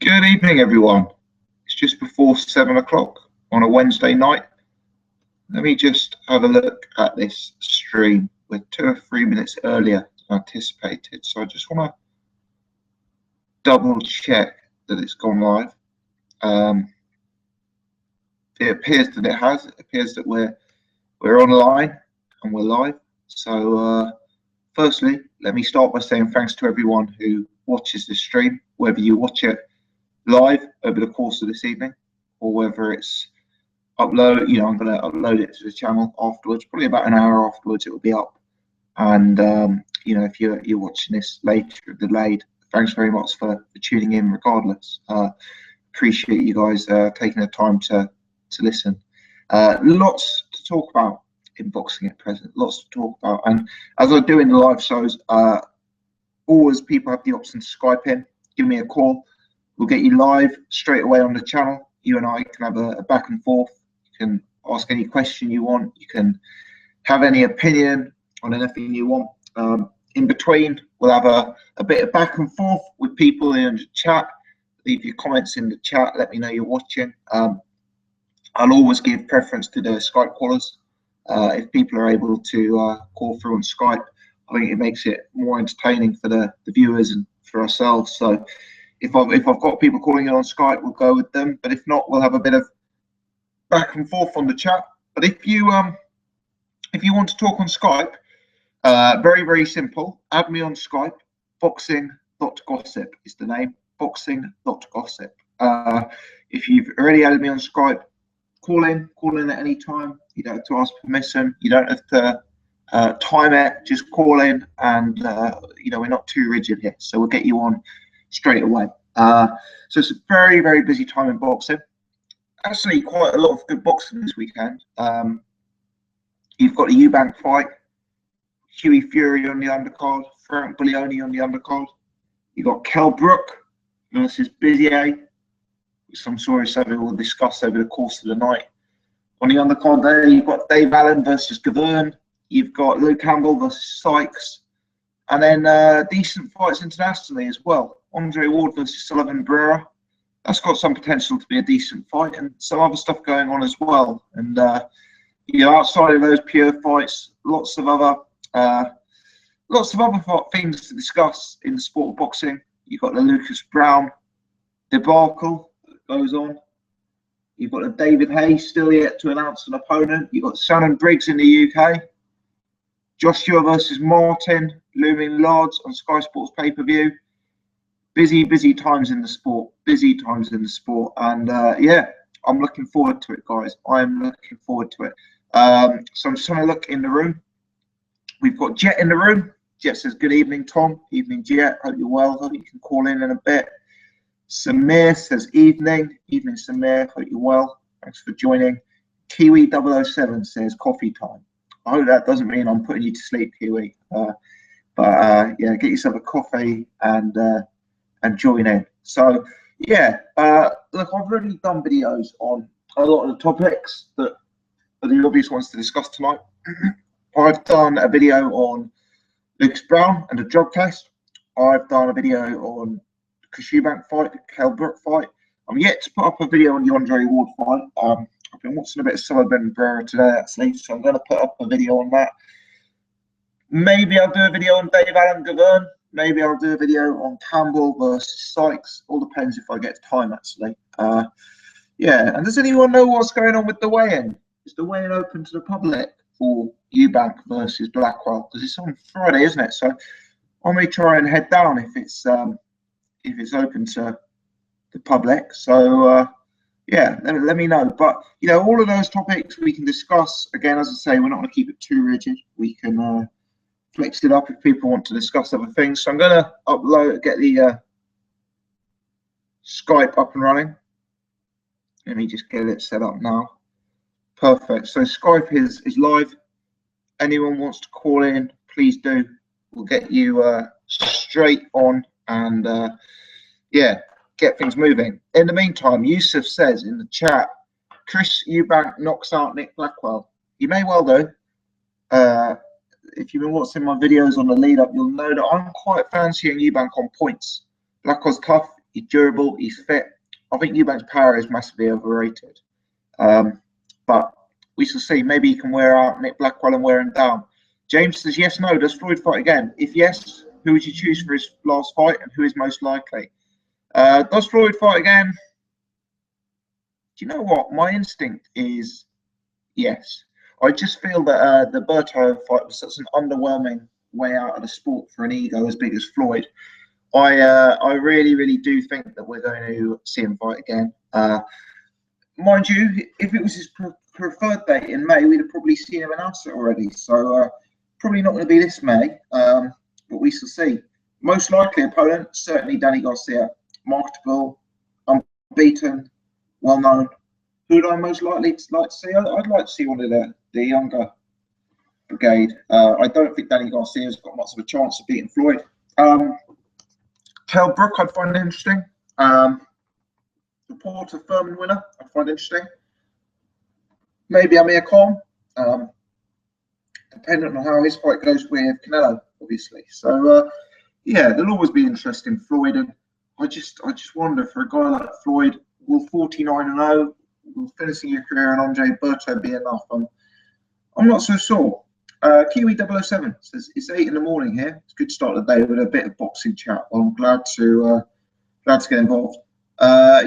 Good evening, everyone. It's just before 7 o'clock on a Wednesday night. Let me just have a look at this stream. We're 2 or 3 minutes earlier than anticipated, so I just want to double check that it's gone live. It appears that it has. It appears that we're online and we're live. So firstly, let me start by saying thanks to everyone who watches this stream, whether you watch it live over the course of this evening or whether it's upload. I'm going to upload it to the channel afterwards, probably about an hour afterwards it will be up. And if you're watching this later, delayed, thanks very much for tuning in regardless. Appreciate you guys taking the time to listen. Lots to talk about in boxing at present, lots to talk about. And as I do in the live shows, always people have the option to Skype in, give me a call. We'll get you live straight away on the channel. You and I can have a back and forth. You can ask any question you want. You can have any opinion on anything you want. In between, we'll have a bit of back and forth with people in the chat. Leave your comments in the chat. Let me know you're watching. I'll always give preference to the Skype callers. If people are able to call through on Skype, I think it makes it more entertaining for the viewers and for ourselves. So if I've got people calling in on Skype, we'll go with them. But if not, we'll have a bit of back and forth on the chat. But if you want to talk on Skype, very, very simple. Add me on Skype. Boxing.gossip is the name. Boxing.gossip. If you've already added me on Skype, call in at any time. You don't have to ask permission. You don't have to time it. Just call in, and we're not too rigid here, so we'll get you on straight away. So it's a very, very busy time in boxing. Actually, quite a lot of good boxing this weekend. You've got the Eubank fight, Hughie Fury on the undercard, Frank Buglioni on the undercard. You've got Kell Brook versus Haye, which I'm sure we'll discuss over the course of the night. On the undercard there, you've got Dave Allen versus Barrera. You've got Luke Campbell versus Sykes. And then decent fights internationally as well. Andre Ward versus Sullivan Barrera. That's got some potential to be a decent fight, and some other stuff going on as well. And outside of those pure fights, lots of other things to discuss in the sport of boxing. You've got the Lucas Browne debacle that goes on. You've got the David Haye still yet to announce an opponent. You've got Shannon Briggs in the UK. Joshua versus Martin looming large on Sky Sports pay-per-view. Busy times in the sport. And I'm looking forward to it, guys. I'm looking forward to it. So I'm just trying to look in the room. We've got Jet in the room. Jet says, good evening, Tom. Evening, Jet. Hope you're well. Hope you can call in a bit. Samir says, evening. Evening, Samir. Hope you're well. Thanks for joining. Kiwi 007 says, coffee time. I hope that doesn't mean I'm putting you to sleep, Kiwi. But get yourself a coffee and join in. So look, I've already done videos on a lot of the topics that are the obvious ones to discuss tonight. I've done a video on Lucas Browne and the drug test. I've done a video on the Eubank fight, the Kell Brook fight. I'm yet to put up a video on the Andre Ward fight. I've been watching a bit of Sullivan Barrera today, actually, so I'm going to put up a video on that. Maybe I'll do a video on Dave Allen Gavern. Maybe I'll do a video on Campbell versus Sykes. All depends if I get time, actually. And does anyone know what's going on with the weigh-in? Is the weigh-in open to the public for Eubank versus Blackwell? Because it's on Friday, isn't it? So I may try and head down if it's open to the public. So let me know. But all of those topics we can discuss. Again, as I say, we're not going to keep it too rigid. We can flex it up if people want to discuss other things. So I'm going to get the Skype up and running. Let me just get it set up now. Perfect. So Skype is live. Anyone wants to call in, please do. We'll get you straight on and get things moving. In the meantime, Yusuf says in the chat, Chris Eubank knocks out Nick Blackwell. You may well do. If you've been watching my videos on the lead up, you'll know that I'm quite fancying Eubank on points. Blackwell's tough. He's durable. He's fit. I think Eubank's power is massively overrated. But we shall see. Maybe he can wear out Nick Blackwell and wear him down. James says, yes, no. Does Floyd fight again? If yes, who would you choose for his last fight and who is most likely? Does Floyd fight again? Do you know what? My instinct is yes. I just feel that the Berto fight was such an underwhelming way out of the sport for an ego as big as Floyd. I really, really do think that we're going to see him fight again. Mind you, if it was his preferred date in May, we'd have probably seen him announce it already. So probably not going to be this May, but we shall see. Most likely opponent, certainly Danny Garcia. Marketable, unbeaten, well known. Who would I most likely like to see? I'd like to see one of the younger brigade. I don't think Danny Garcia's got much of a chance of beating Floyd. Kell Brook, I'd find interesting. The Porter Furman winner, I'd find interesting. Maybe Amir Khan, depending on how his fight goes with Canelo, obviously. So yeah, there'll always be interest in Floyd, and I just wonder, for a guy like Floyd, will 49-0, will finishing your career in Andre Berto be enough? I'm not so sure. Kiwi 007 says it's 8 in the morning here. It's a good start of the day with a bit of boxing chat. Well, I'm glad to get involved.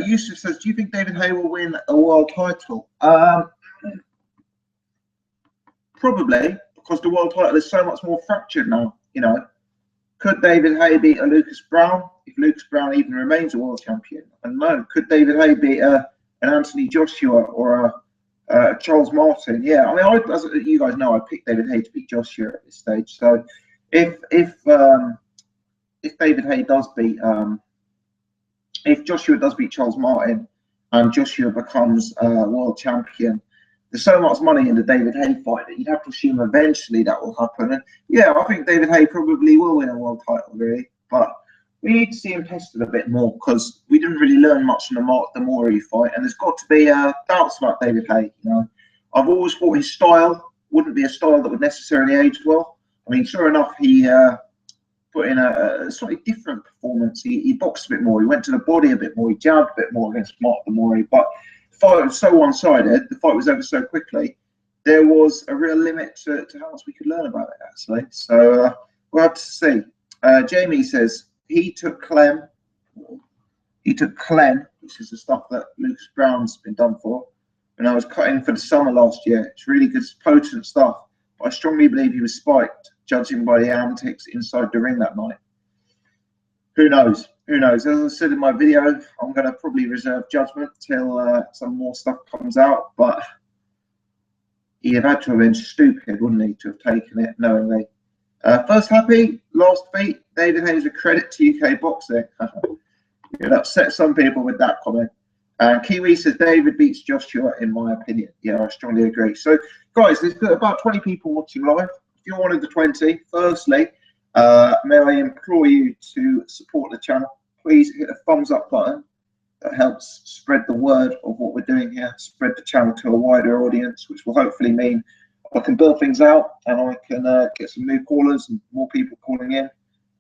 Yusuf says, do you think David Haye will win a world title? Probably, because the world title is so much more fractured now. You know, could David Haye beat a Lucas Browne if Lucas Browne even remains a world champion? And no, could David Haye beat an Anthony Joshua or a Charles Martin? Yeah, I mean, as you guys know, I picked David Haye to beat Joshua at this stage. So if David Haye does beat if Joshua does beat Charles Martin and Joshua becomes world champion, there's so much money in the David Haye fight that you'd have to assume eventually that will happen. And yeah, I think David Haye probably will win a world title, really. But we need to see him tested a bit more, because we didn't really learn much from the Mori fight, and there's got to be doubts about David Haye. You know, I've always thought his style wouldn't be a style that would necessarily age well. I mean, sure enough, he put in a slightly different performance. He boxed a bit more. He went to the body a bit more. He jabbed a bit more against Mark Mori. But the fight was so one-sided. The fight was over so quickly. There was a real limit to how much we could learn about it, actually. So we'll have to see. Jamie says he took Clem, which is the stuff that Lucas Browne's been done for, and I was cutting for the summer last year. It's really good, potent stuff. But I strongly believe he was spiked, judging by the antics inside the ring that night. Who knows? Who knows? As I said in my video, I'm going to probably reserve judgment till some more stuff comes out. But he'd have had to have been stupid, wouldn't he, to have taken it knowingly. First happy, last beat. David Haye's a credit to UK boxing. It upset some people with that comment. Kiwi says David beats Joshua, in my opinion. Yeah, I strongly agree. So, guys, there's about 20 people watching live. If you're one of the 20, firstly, may I implore you to support the channel. Please hit the thumbs up button. That helps spread the word of what we're doing here, spread the channel to a wider audience, which will hopefully mean I can build things out and I can get some new callers and more people calling in.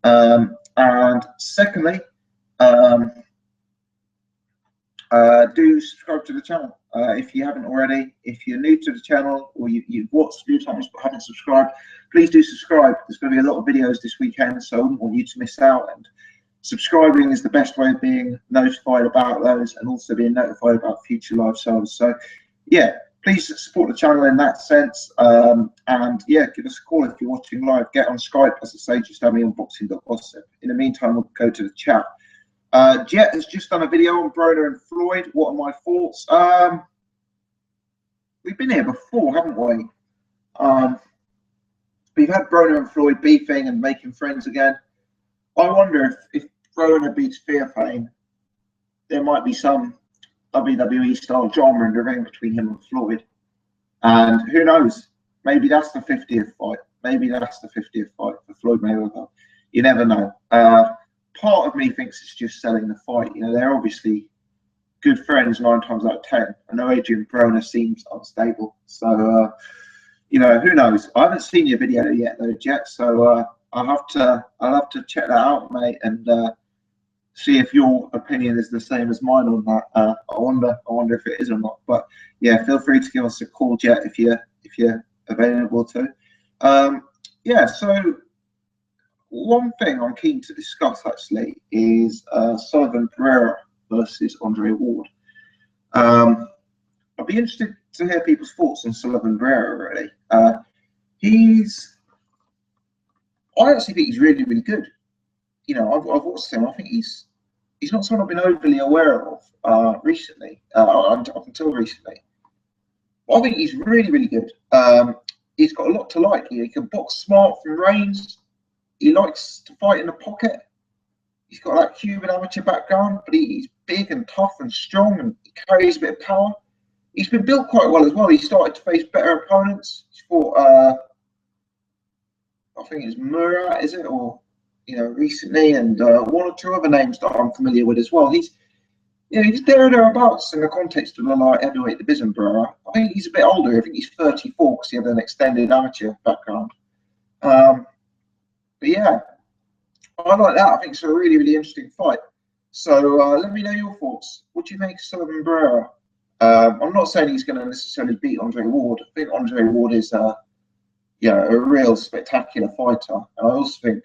And secondly, do subscribe to the channel if you haven't already. If you're new to the channel or you've watched a few times but haven't subscribed, please do subscribe. There's going to be a lot of videos this weekend, so I wouldn't want you to miss out. And subscribing is the best way of being notified about those and also being notified about future live shows. So yeah, please support the channel in that sense. And yeah, give us a call if you're watching live. Get on Skype, as I say, just have me on boxing.gossip. In the meantime, we'll go to the chat. Jet has just done a video on Browne and Floyd. What are my thoughts? We've been here before, haven't we? We've had Browne and Floyd beefing and making friends again. I wonder if Browne beats Fear Fame, there might be some WWE style drama in the ring between him and Floyd. And who knows? Maybe that's the 50th fight. Maybe that's the 50th fight for Floyd Mayweather. You never know. Part of me thinks it's just selling the fight. You know, they're obviously good friends 9 times out of 10. I know Adrian Browne seems unstable. So, you know, who knows? I haven't seen your video yet, though, Jet. So I'll have to check that out, mate. And see if your opinion is the same as mine on that. I wonder if it is or not. But yeah, feel free to give us a call, Jet, if you're available to. Yeah. So one thing I'm keen to discuss actually is Sullivan Barrera versus Andre Ward. I'd be interested to hear people's thoughts on Sullivan Barrera. Really, I actually think he's really, really good. You know, I've watched him. I think he's not someone I've been overly aware of recently, up until recently. But I think he's really, really good. He's got a lot to like. He can box smart from range. He likes to fight in the pocket. He's got that Cuban amateur background, but he's big and tough and strong, and he carries a bit of power. He's been built quite well as well. He started to face better opponents. He's fought, I think it's Murat, is it, or recently, and one or two other names that I'm familiar with as well. He's thereabouts in the context of the light heavyweight division, Barrera. I think he's a bit older. I think he's 34 because he had an extended amateur background. But yeah, I like that. I think it's a really, really interesting fight. So let me know your thoughts. What do you think of Sullivan Barrera? I'm not saying he's going to necessarily beat Andre Ward. I think Andre Ward is a real spectacular fighter. And I also think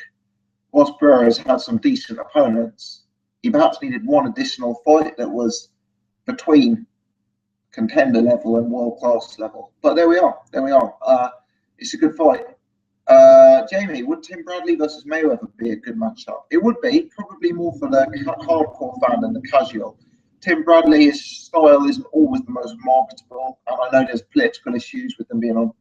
whilst Barrera has had some decent opponents, he perhaps needed one additional fight that was between contender level and world-class level. But there we are. It's a good fight. Jamie, would Tim Bradley versus Mayweather be a good matchup? It would be, probably more for the hardcore fan than the casual. Tim Bradley's style isn't always the most marketable, and I know there's political issues with them being on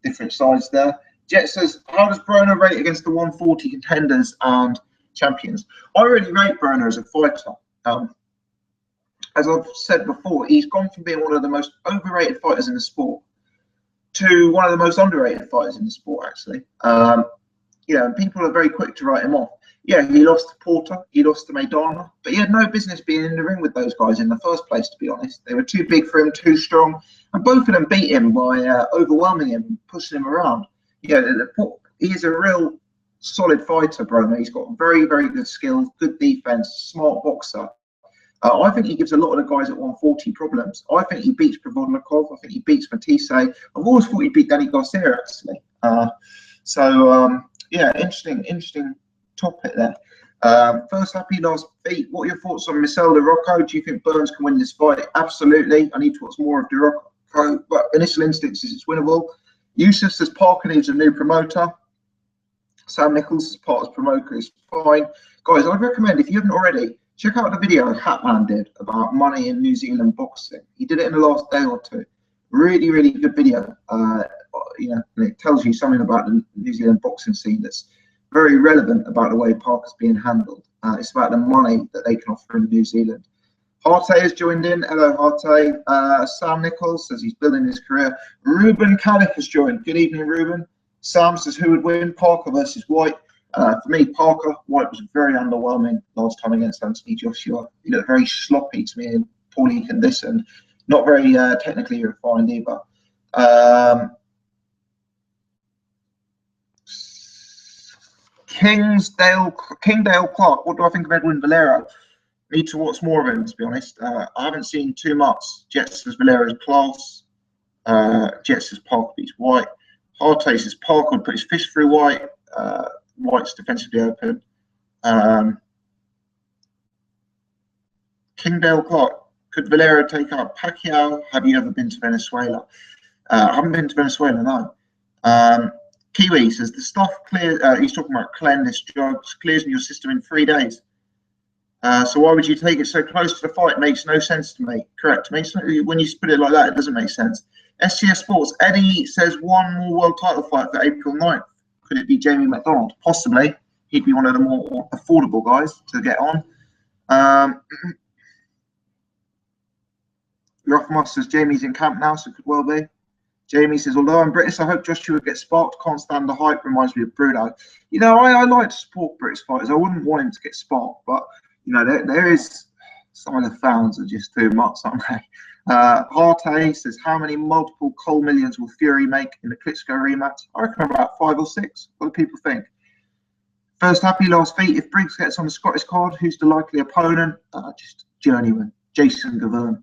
different sides there. Jet says, how does Browne rate against the 140 contenders and champions? I really rate Browne as a fighter. As I've said before, he's gone from being one of the most overrated fighters in the sport to one of the most underrated fighters in the sport, actually. People are very quick to write him off. Yeah, he lost to Porter, he lost to Maidana, but he had no business being in the ring with those guys in the first place, to be honest. They were too big for him, too strong, and both of them beat him by overwhelming him and pushing him around. He is a real solid fighter, Browne. He's got very, very good skills, good defense, smart boxer. I think he gives a lot of the guys at 140 problems. I think he beats Provodnikov. I think he beats Matisse. I've always thought he beat Danny Garcia, actually. Yeah, interesting topic there. First happy, last beat. What are your thoughts on Michel DeRocco? Do you think Burns can win this fight? Absolutely. I need to watch more of DeRocco, but initial instincts is it's winnable. Yusuf says Parker needs a new promoter. Sam Nichols as part of promoter is fine. Guys, I'd recommend, if you haven't already, check out the video Hatman did about money in New Zealand boxing. He did it in the last day or two. Really, really good video. And it tells you something about the New Zealand boxing scene that's very relevant about the way Parker's being handled. It's about the money that they can offer in New Zealand. Harte has joined in. Hello, Harte. Sam Nichols says he's building his career. Ruben Califf has joined. Good evening, Ruben. Sam says who would win, Parker versus White? For me, Parker. White was very underwhelming last time against Anthony Joshua. He looked very sloppy to me and poorly conditioned. Not very technically refined either. Kingdale Clark. What do I think of Edwin Valera? Need to watch more of him, to be honest. I haven't seen too much. Jets says Valera's class. Jets says Parker beats White. Harte says Parker would put his fist through White. White's defensively open. Kingdale Clark. Could Valera take out Pacquiao? Have you ever been to Venezuela? I haven't been to Venezuela, no. Kiwi says the stuff clears. He's talking about cleanliness drugs clears in your system in 3 days. So why would you take it so close to the fight? It makes no sense to me. Correct. When you put it like that, it doesn't make sense. SGS Sports. Eddie says one more world title fight for April 9th. Could it be Jamie McDonald? Possibly. He'd be one of the more affordable guys to get on. Rothmas says Jamie's in camp now, so it could well be. Jamie says, although I'm British, I hope Joshua gets sparked. Can't stand the hype. Reminds me of Bruno. I like to support British fighters. I wouldn't want him to get sparked, but there is some of the fans are just too much, aren't they? Harte says, how many multiple Cole millions will Fury make in the Klitschko rematch? I reckon about 5 or 6. What do people think? First happy, last feat. If Briggs gets on the Scottish card, who's the likely opponent? Just journeyman, Jason Gaverne.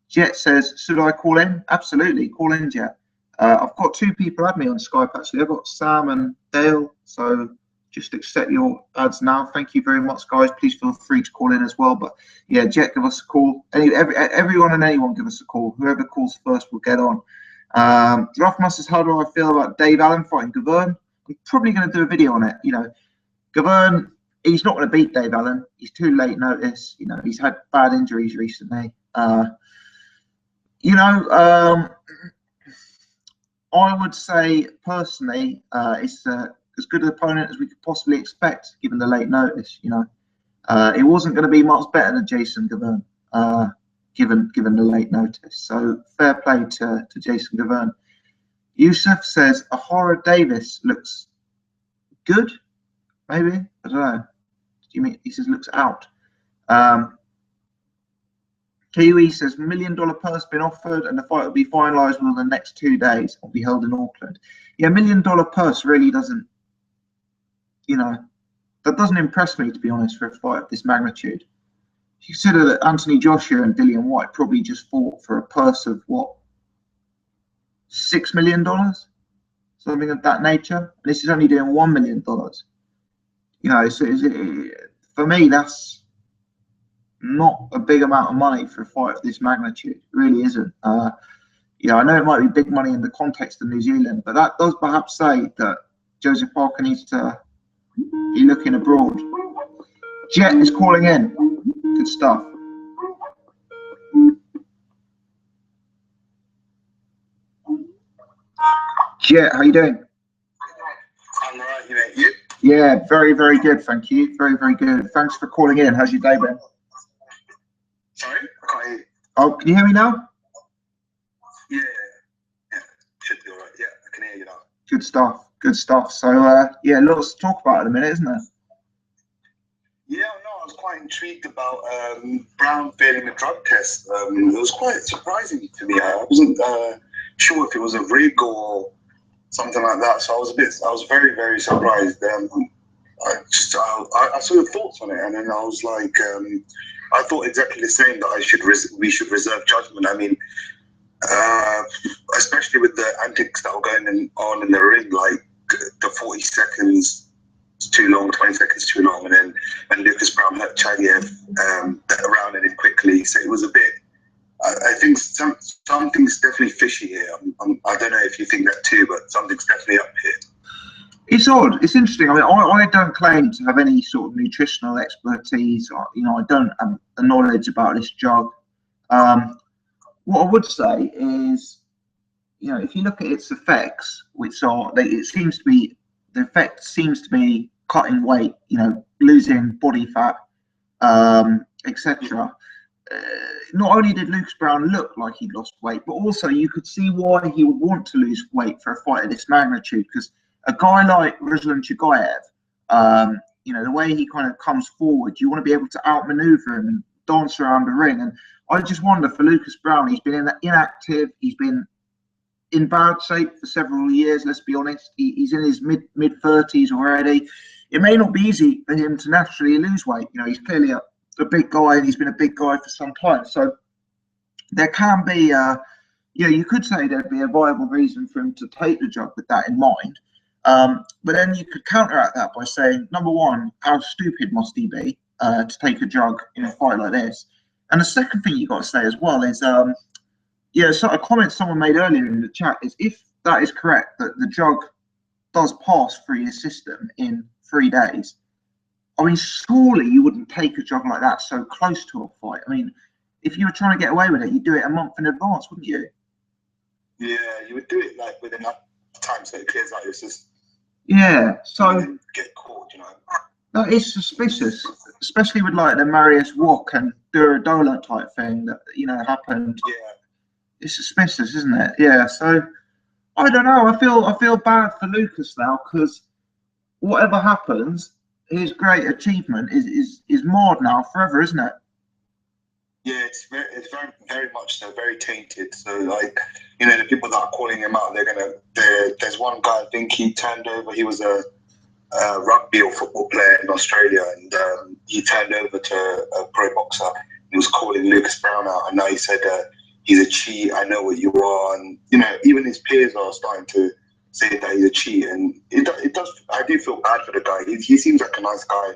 Jet says, should I call in? Absolutely, call in, Jet. I've got 2 people add me on Skype, actually. I've got Sam and Dale, so just accept your ads now. Thank you very much, guys. Please feel free to call in as well. But yeah, Jet, give us a call. Everyone and anyone, give us a call. Whoever calls first will get on. Draftman says, how do I feel about Dave Allen fighting Gaverne? I'm probably going to do a video on it. You know, Gaverne, he's not going to beat Dave Allen. He's too late notice. You know, he's had bad injuries recently. I would say personally, it's as good an opponent as we could possibly expect, given the late notice. You know, it wasn't going to be much better than Jason Gaverne, given the late notice. So fair play to Jason Gaverne. Yusuf says Ahara Davis looks good. Maybe, I don't know. Do you mean he says looks out? Kiwi says $1 million purse been offered and the fight will be finalised within the next 2 days. Will be held in Auckland. Yeah, $1 million purse really doesn't, you know, that doesn't impress me, to be honest, for a fight of this magnitude. You consider that Anthony Joshua and Dillian White probably just fought for a purse of what, $6 million, something of that nature. And this is only doing $1 million. You know, so for me, that's not a big amount of money for a fight of this magnitude. It really isn't. You know, I know it might be big money in the context of New Zealand, but that does perhaps say that Joseph Parker needs to be looking abroad. Jet is calling in. Good stuff. Jet, how you doing? I'm all right, mate. You? Yeah, very, very good. Thank you. Very, very good. Thanks for calling in. How's your day been? Sorry? I can't hear you. Oh, can you hear me now? Yeah. Should be all right. Yeah, I can hear you now. Good stuff. Good stuff. So, yeah, lots to talk about in a minute, isn't there? Yeah, no, I was quite intrigued about Browne failing the drug test. It was quite surprising to me. I wasn't sure if it was a rig or something like that. So I was very, very surprised. I saw your thoughts on it, and then I was like, I thought exactly the same, that we should reserve judgment. I mean, especially with the antics that were going on in the ring, like the 40 seconds too long, 20 seconds too long, and then when Lucas Browne hurt Chagiev around it quickly. So it was a bit. I think something's definitely fishy here. I don't know if you think that too, but something's definitely up here. It's odd. It's interesting. I mean, I don't claim to have any sort of nutritional expertise. You know, I don't have the knowledge about this drug. What I would say is, you know, if you look at its effects, which are, the effect seems to be cutting weight, you know, losing body fat, etc. Not only did Lucas Browne look like he'd lost weight, but also you could see why he would want to lose weight for a fight of this magnitude, because a guy like Ruslan Chagayev, you know, the way he kind of comes forward, you want to be able to outmaneuver him and dance around the ring. And I just wonder for Lucas Browne, he's been inactive, he's been in bad shape for several years, let's be honest. He's in his mid-30s already. It may not be easy for him to naturally lose weight. You know, he's clearly a big guy, and he's been a big guy for some time. So there can be, you know, you could say there'd be a viable reason for him to take the drug with that in mind. But then you could counteract that by saying, number one, how stupid must he be to take a drug in a fight like this? And the second thing you've got to say as well is, yeah, so a comment someone made earlier in the chat is, if that is correct, that the drug does pass through your system in 3 days, I mean, surely you wouldn't take a drug like that so close to a fight. I mean, if you were trying to get away with it, you'd do it a month in advance, wouldn't you? Yeah, you would do it like within enough time so it clears out your system. Yeah, so get caught, you know. That is suspicious, especially with like the Marius Walk and Duradola type thing that, you know, happened. Yeah. It's suspicious, isn't it? Yeah. So I don't know. I feel bad for Lucas now, because whatever happens, his great achievement is marred now forever, isn't it? Yeah, it's very much so, very tainted. So, like, you know, the people that are calling him out, there's one guy, I think he turned over. He was a rugby or football player in Australia, and he turned over to a pro boxer. He was calling Lucas Browne out, and now he said, he's a cheat, I know what you are. And, you know, even his peers are starting to say that he's a cheat. And it does, I do feel bad for the guy. He seems like a nice guy.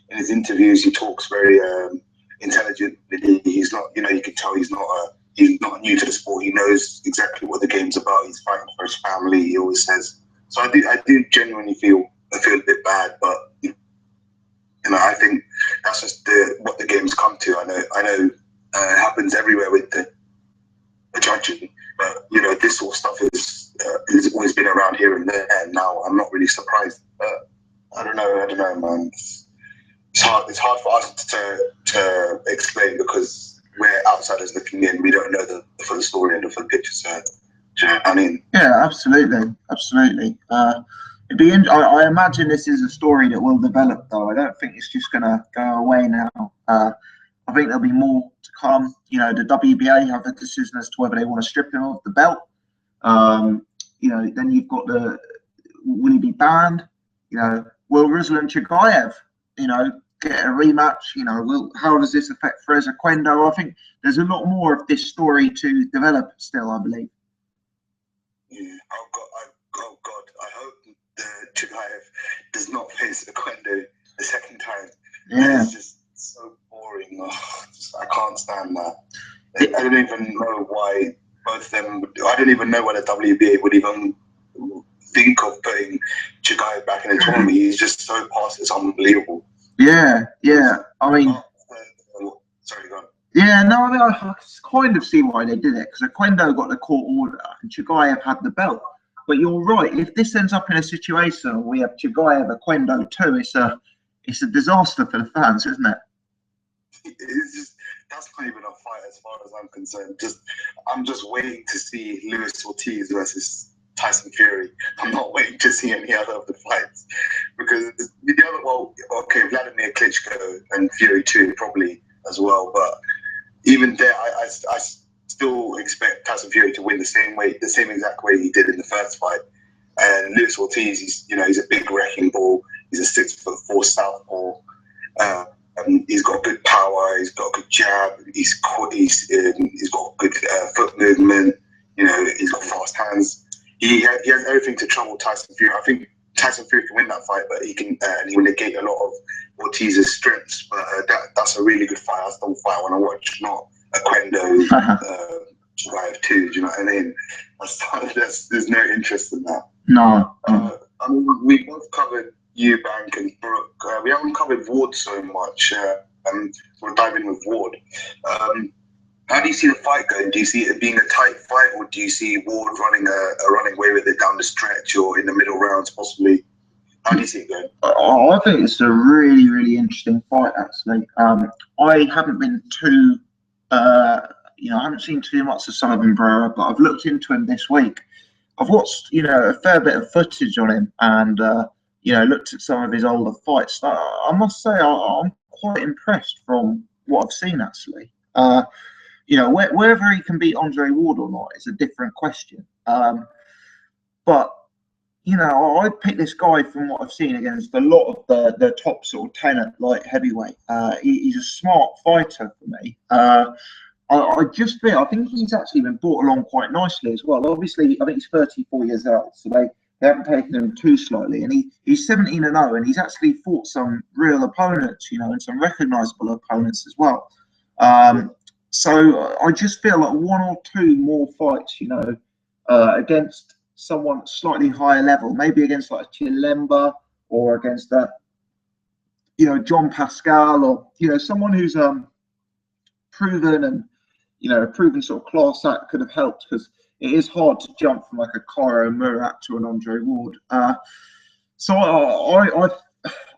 In his interviews, he talks very intelligently. He's not, you know, you can tell he's not new to the sport. He knows exactly what the game's about. He's fighting for his family, he always says. So I do genuinely feel a bit bad, but you know, I think that's just what the game's come to. I know it happens everywhere with the judging, but you know, this sort of stuff is always been around here and there. And now I'm not really surprised. I don't know, man. It's hard for us to explain because we're outsiders looking in. We don't know the full story and the full picture. So, do you know what I mean? Yeah, absolutely. I imagine this is a story that will develop, though. I don't think it's just going to go away now. I think there'll be more to come. You know, the WBA have a decision as to whether they want to strip him of the belt. You know, then you've got will he be banned? You know, will Ruslan Chagayev, you know, get a rematch? You know, how does this affect Fraser Quendo? I think there's a lot more of this story to develop still, I believe. Yeah. Oh God, I hope Chagayev does not face Quendo the second time. Yeah. It's just so boring. I can't stand that. I don't even know why both of them. I don't even know why the WBA would even think of putting Chagayev back in the tournament. He's just so past. It's unbelievable. Yeah. I mean, sorry, go on. Yeah, no, I mean, I kind of see why they did it, because Quendo got the court order and Chagayev had the belt. But you're right. If this ends up in a situation where we have Chagayev and Quendo too, it's a disaster for the fans, isn't it? It's just, that's not even a fight as far as I'm concerned. I'm just waiting to see Luis Ortiz versus Tyson Fury. I'm not waiting to see any other of the fights, because the other, well, okay, Vladimir Klitschko and Fury too, probably as well. But even there, I still expect Tyson Fury to win the same exact way he did in the first fight. And Luis Ortiz, he's a big wrecking ball. He's a 6'4" southpaw. He's got good power. He's got a good jab. He's got good foot movement. You know, he's got fast hands. He has everything to trouble Tyson Fury. I think Tyson Fury can win that fight, but he will negate a lot of Ortiz's strengths. But that's a really good fight. That's the fight I want to watch, not a Quendo Chagayev 2. Do you know what I mean? There's no interest in that. No. I mean, we both covered Eubank and Brook. We haven't covered Ward so much. We'll dive in with Ward. How do you see the fight going? Do you see it being a tight fight, or do you see Ward running away with it down the stretch or in the middle rounds possibly? How do you see it going? I think it's a really, really interesting fight, actually. I haven't been too, I haven't seen too much of Sullivan Barrera, but I've looked into him this week. I've watched, a fair bit of footage on him and, looked at some of his older fights. I must say I'm quite impressed from what I've seen, actually. Whether he can beat Andre Ward or not is a different question. But I picked this guy from what I've seen against a lot of the top sort of 10 at light heavyweight. He's a smart fighter for me. I think he's actually been brought along quite nicely as well. Obviously, I think he's 34 years old, so they haven't taken him too slightly. And he's 17-0, and he's actually fought some real opponents, and some recognisable opponents as well. So I just feel like one or two more fights, against someone slightly higher level, maybe against like Chilemba or against John Pascal, or someone who's proven and proven sort of class act could have helped, because it is hard to jump from like a Cairo Murat to an Andre Ward. So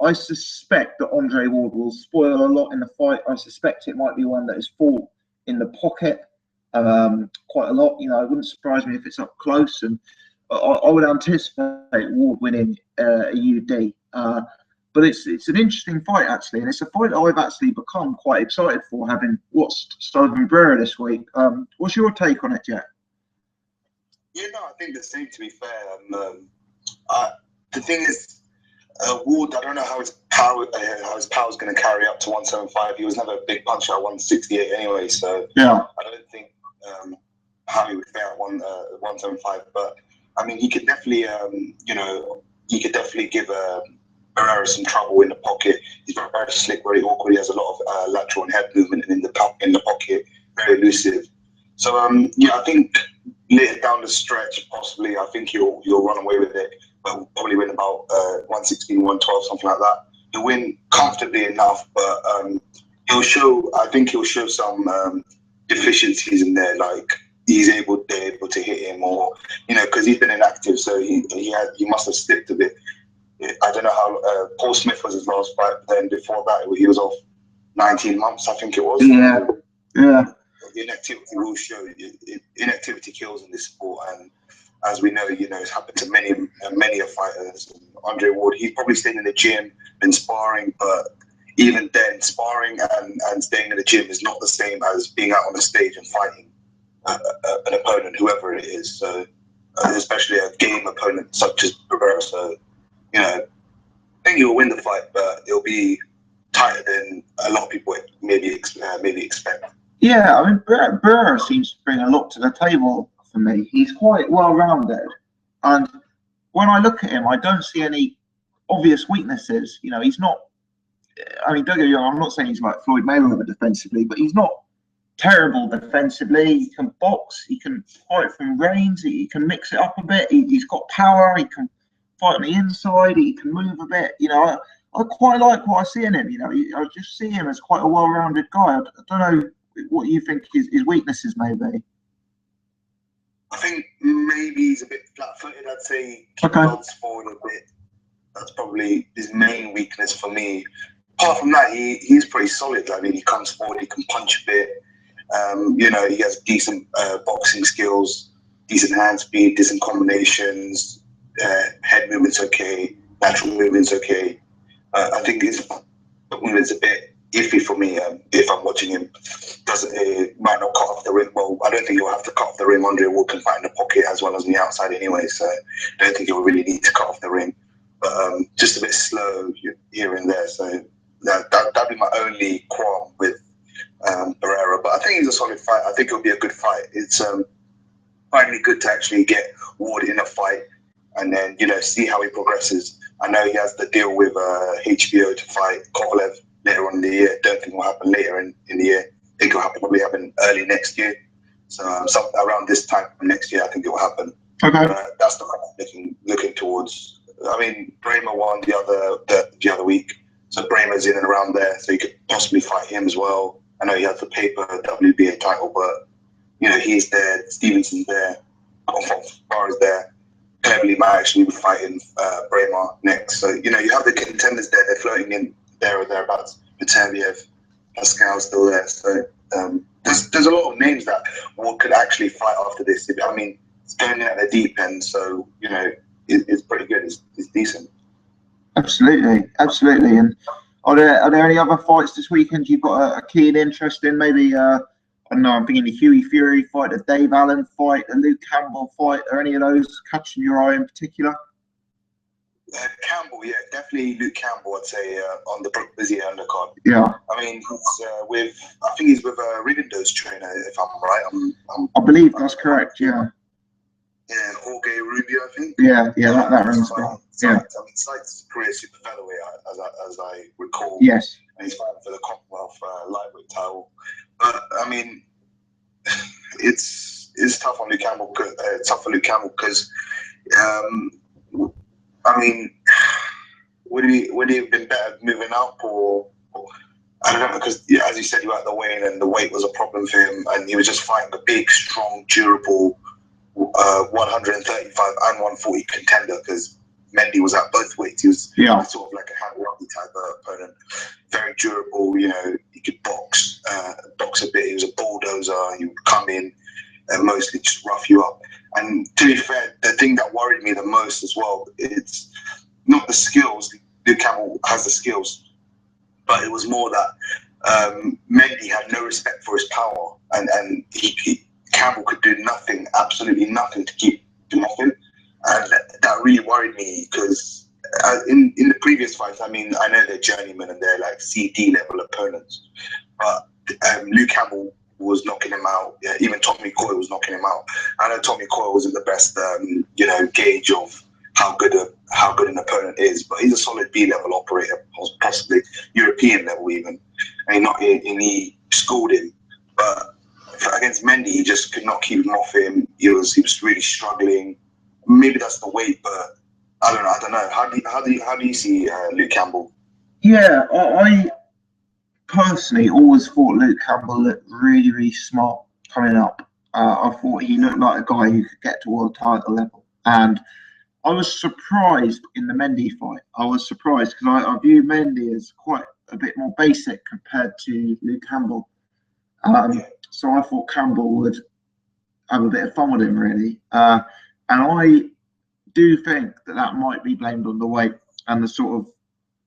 I suspect that Andre Ward will spoil a lot in the fight. I suspect it might be one that is fought in the pocket quite a lot. It wouldn't surprise me if it's up close, and I would anticipate Ward winning a UD. But it's an interesting fight, actually, and it's a fight that I've actually become quite excited for, having watched Sullivan Barrera this week. What's your take on it, Jack? Yeah, no, I think the same, to be fair. The thing is, Ward, I don't know how his power's going to carry up to 175. He was never a big puncher at 168 anyway, so Yeah. I don't think how he would fare at 175. But I mean, he could definitely, he could definitely give Barrera some trouble in the pocket. He's very slick, very awkward. He has a lot of lateral and head movement in the pocket, very elusive. So I think later down the stretch, possibly, I think he'll run away with it. But we'll probably win about 116, 112, something like that. He'll win comfortably enough, but he'll show some deficiencies in there, like they're able to hit him, or because he's been inactive, so he must have slipped a bit. I don't know how Paul Smith was his last fight. Then before that, he was off 19 months, I think it was. Yeah. The inactivity will show. Inactivity kills in this sport, and as we know, it's happened to many of fighters. Andre Ward, he's probably staying in the gym, been sparring, but even then, sparring and staying in the gym is not the same as being out on the stage and fighting an opponent, whoever it is. So, especially a game opponent such as Barrera. So, I think he'll win the fight, but it'll be tighter than a lot of people maybe expect. Yeah, I mean, Barrera seems to bring a lot to the table for me. He's quite well-rounded, and when I look at him, I don't see any obvious weaknesses. He's not. I mean, don't get me wrong. I'm not saying he's like Floyd Mayweather defensively, but he's not terrible defensively. He can box. He can fight from range. He can mix it up a bit. He's got power. He can fight on the inside. He can move a bit. I quite like what I see in him. I just see him as quite a well-rounded guy. I don't know what you think his weaknesses may be. I think maybe he's a bit flat-footed. I'd say he runs forward a bit. That's probably his main weakness for me. Apart from that, he's pretty solid. I mean, he comes forward, he can punch a bit. He has decent boxing skills, decent hand speed, decent combinations. Head movement's okay, lateral movement's okay. I think his movement's a bit iffy for me if I'm watching him. Might not cut off the ring. Well, I don't think he'll have to cut off the ring. Andre Ward can fight in the pocket as well as on the outside anyway, so I don't think he'll really need to cut off the ring. But just a bit slow here and there. So that'd be my only qualm with Barrera. But I think he's a solid fight. I think it'll be a good fight. It's finally good to actually get Ward in a fight and then see how he progresses. I know he has the deal with HBO to fight Kovalev later on in the year. Don't think it will happen later in the year. I think it will probably happen early next year. So around this time next year, I think it will happen. Okay. That's the one I'm looking towards. I mean, Brahma won the other week, so Brahma's in and around there, so you could possibly fight him as well. I know he has the paper WBA title, but he's there. Stevenson's there. Barrera's there. Cleverly might actually be fighting Brahma next. So you have the contenders there. They're floating in there or thereabouts. Mateviev, Pascal's still there. So there's a lot of names that could actually fight after this. I mean, it's going in at the deep end, so it's pretty good. It's decent. Absolutely. And are there any other fights this weekend you've got a keen interest in? Maybe I don't know. I'm thinking the Hughie Fury fight, the Dave Allen fight, the Luke Campbell fight. Are any of those catching your eye in particular? Campbell, yeah, definitely Luke Campbell. I'd say on the Brook Busy undercard. Yeah. I mean, he's with Rigondeaux's trainer, if I'm right. I believe that's correct. Yeah. Yeah, Jorge Rubio, I think. Yeah, that rings a bell. Yeah. I mean, Sykes' career super featherweight, as I recall. Yes. And he's fighting for the Commonwealth lightweight title. But I mean, it's tough on Luke Campbell. Tough for Luke Campbell because, I mean, would he have been better moving up or I don't know, because as you said, you were at the weigh-in and the weight was a problem for him, and he was just fighting a big, strong, durable 135 and 140 contender because Mendy was at both weights. He was sort of like a Haye type of opponent, very durable. He could box a bit. He was a bulldozer. He would come in and mostly just rough you up. And to be fair, the thing that worried me the most as well, it's not the skills. Luke Campbell has the skills, but it was more that Mendy had no respect for his power, and Campbell could do nothing, absolutely nothing to keep him off him. And that really worried me because in the previous fights, I mean, I know they're journeymen and they're like CD level opponents, but Luke Campbell was knocking him out. Yeah, even Tommy Coyle was knocking him out. I know Tommy Coyle wasn't the best, gauge of how good an opponent is, but he's a solid B level operator, possibly European level even, and he schooled him. But against Mendy, he just could not keep him off him. He was really struggling. Maybe that's the weight, but I don't know. How do you see Luke Campbell? Yeah, I personally always thought Luke Campbell looked really, really smart coming up. I thought he looked like a guy who could get to world title level, and I was surprised in the Mendy fight. I was surprised because I view Mendy as quite a bit more basic compared to Luke Campbell. So I thought Campbell would have a bit of fun with him, really. And I do think that might be blamed on the weight and the sort of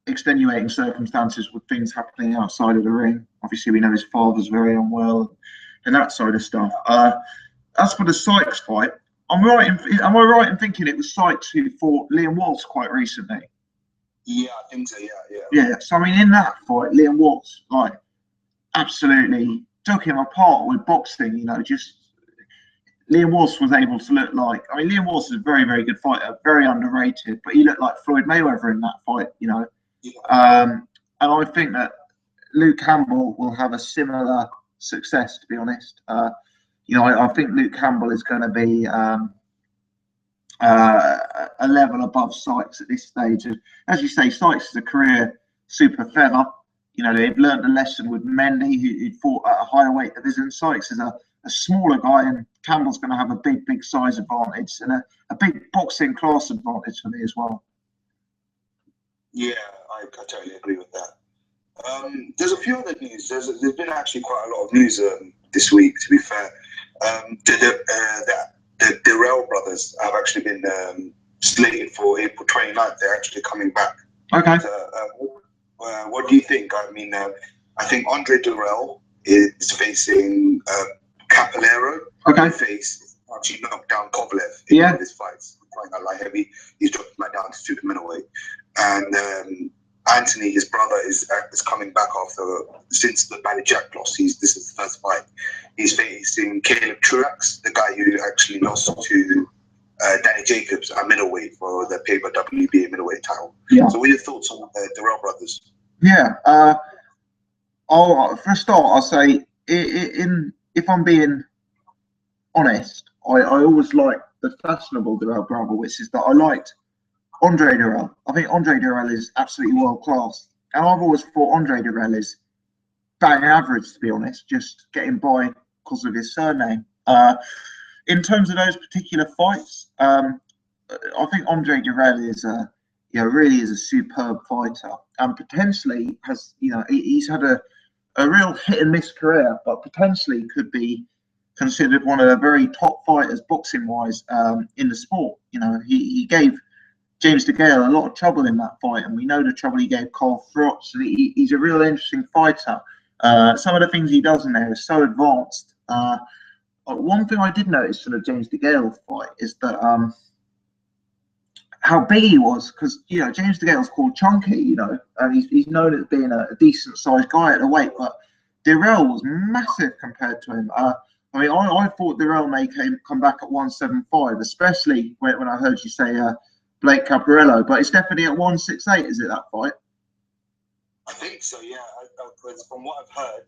extenuating circumstances with things happening outside of the ring. Obviously, we know his father's very unwell and that sort of stuff. As for the Sykes fight, am I right in thinking it was Sykes who fought Liam Waltz quite recently? Yeah, I think so. Yeah. So I mean, in that fight, Liam Waltz absolutely took him apart with boxing. Just Liam Waltz was able to look like. I mean, Liam Waltz is a very, very good fighter, very underrated, but he looked like Floyd Mayweather in that fight. Yeah. And I think that Luke Campbell will have a similar success. To be honest, I think Luke Campbell is going to be a level above Sykes at this stage. And as you say, Sykes is a career super feather. They've learned a lesson with Mendy, who fought at a higher weight division. Sykes is a smaller guy, and Campbell's going to have a big size advantage and a big boxing class advantage for me as well. Yeah, I totally agree with that. There's a few other news. There's been actually quite a lot of news this week, to be fair. The Darrell brothers have actually been slated for April 29th. They're actually coming back. Okay. What do you think? I mean, I think Andre Darrell is facing Capolero. Okay. Face actually knocked down Kovalev in one of his fights, fighting at light heavy. He's dropped him down to super middleweight. And Anthony, his brother, is coming back since the Baddy Jack loss. This is the first fight. He's facing Caleb Truax, the guy who actually lost to Danny Jacobs at middleweight for the paper WBA middleweight title. Yeah. So what are your thoughts on the Darrell brothers? Yeah. For a start, I'll say, if I'm being honest, I always liked the fashionable Darrell brother, which is that I liked Andre Darrell. I think Andre Darrell is absolutely world class. And I've always thought Andre Darrell is bang average, to be honest, just getting by because of his surname. In terms of those particular fights, I think Andre Darrell is really is a superb fighter, and potentially has he's had a real hit and miss career, but potentially could be considered one of the very top fighters boxing wise in the sport. He gave James DeGale a lot of trouble in that fight, and we know the trouble he gave Carl Froch. So he's a real interesting fighter. Some of the things he does in there is so advanced. One thing I did notice from the James DeGale fight is that how big he was, because James DeGale's called chunky, and he's known as being a decent sized guy at the weight, but Darrell was massive compared to him. I thought Darrell may come back at 175, especially when I heard you say Blake Caparello, but it's definitely at 168. Is it that fight? I think so. Yeah. From what I've heard,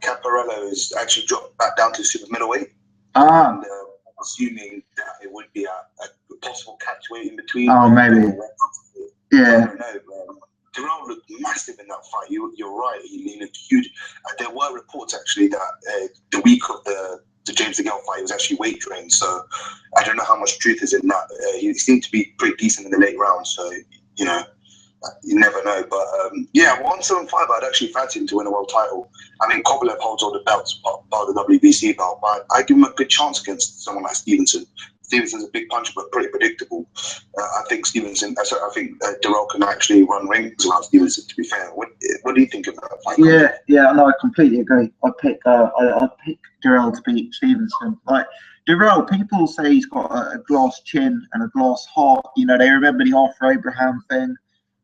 Caparello is actually dropped back down to super middleweight. And I'm assuming that it would be a possible catch weight in between. Oh, maybe. Yeah. I don't know. Darrell looked massive in that fight. You're right. He looked huge. There were reports actually that the week of the James DeGale fight was actually weight trained. So I don't know how much truth is in that. He seemed to be pretty decent in the late rounds. So you never know. But 175, I'd actually fancy him to win a world title. I mean, Kovalev holds all the belts, bar the WBC belt, but I give him a good chance against someone like Stevenson Stevenson's a big puncher, but pretty predictable. I think Durrell can actually run rings around Stevenson. To be fair, what do you think of that fight? Yeah, no, I completely agree. I pick Durrell to beat Stevenson. Like Durrell, people say he's got a glass chin and a glass heart. You know, they remember the Arthur Abraham thing.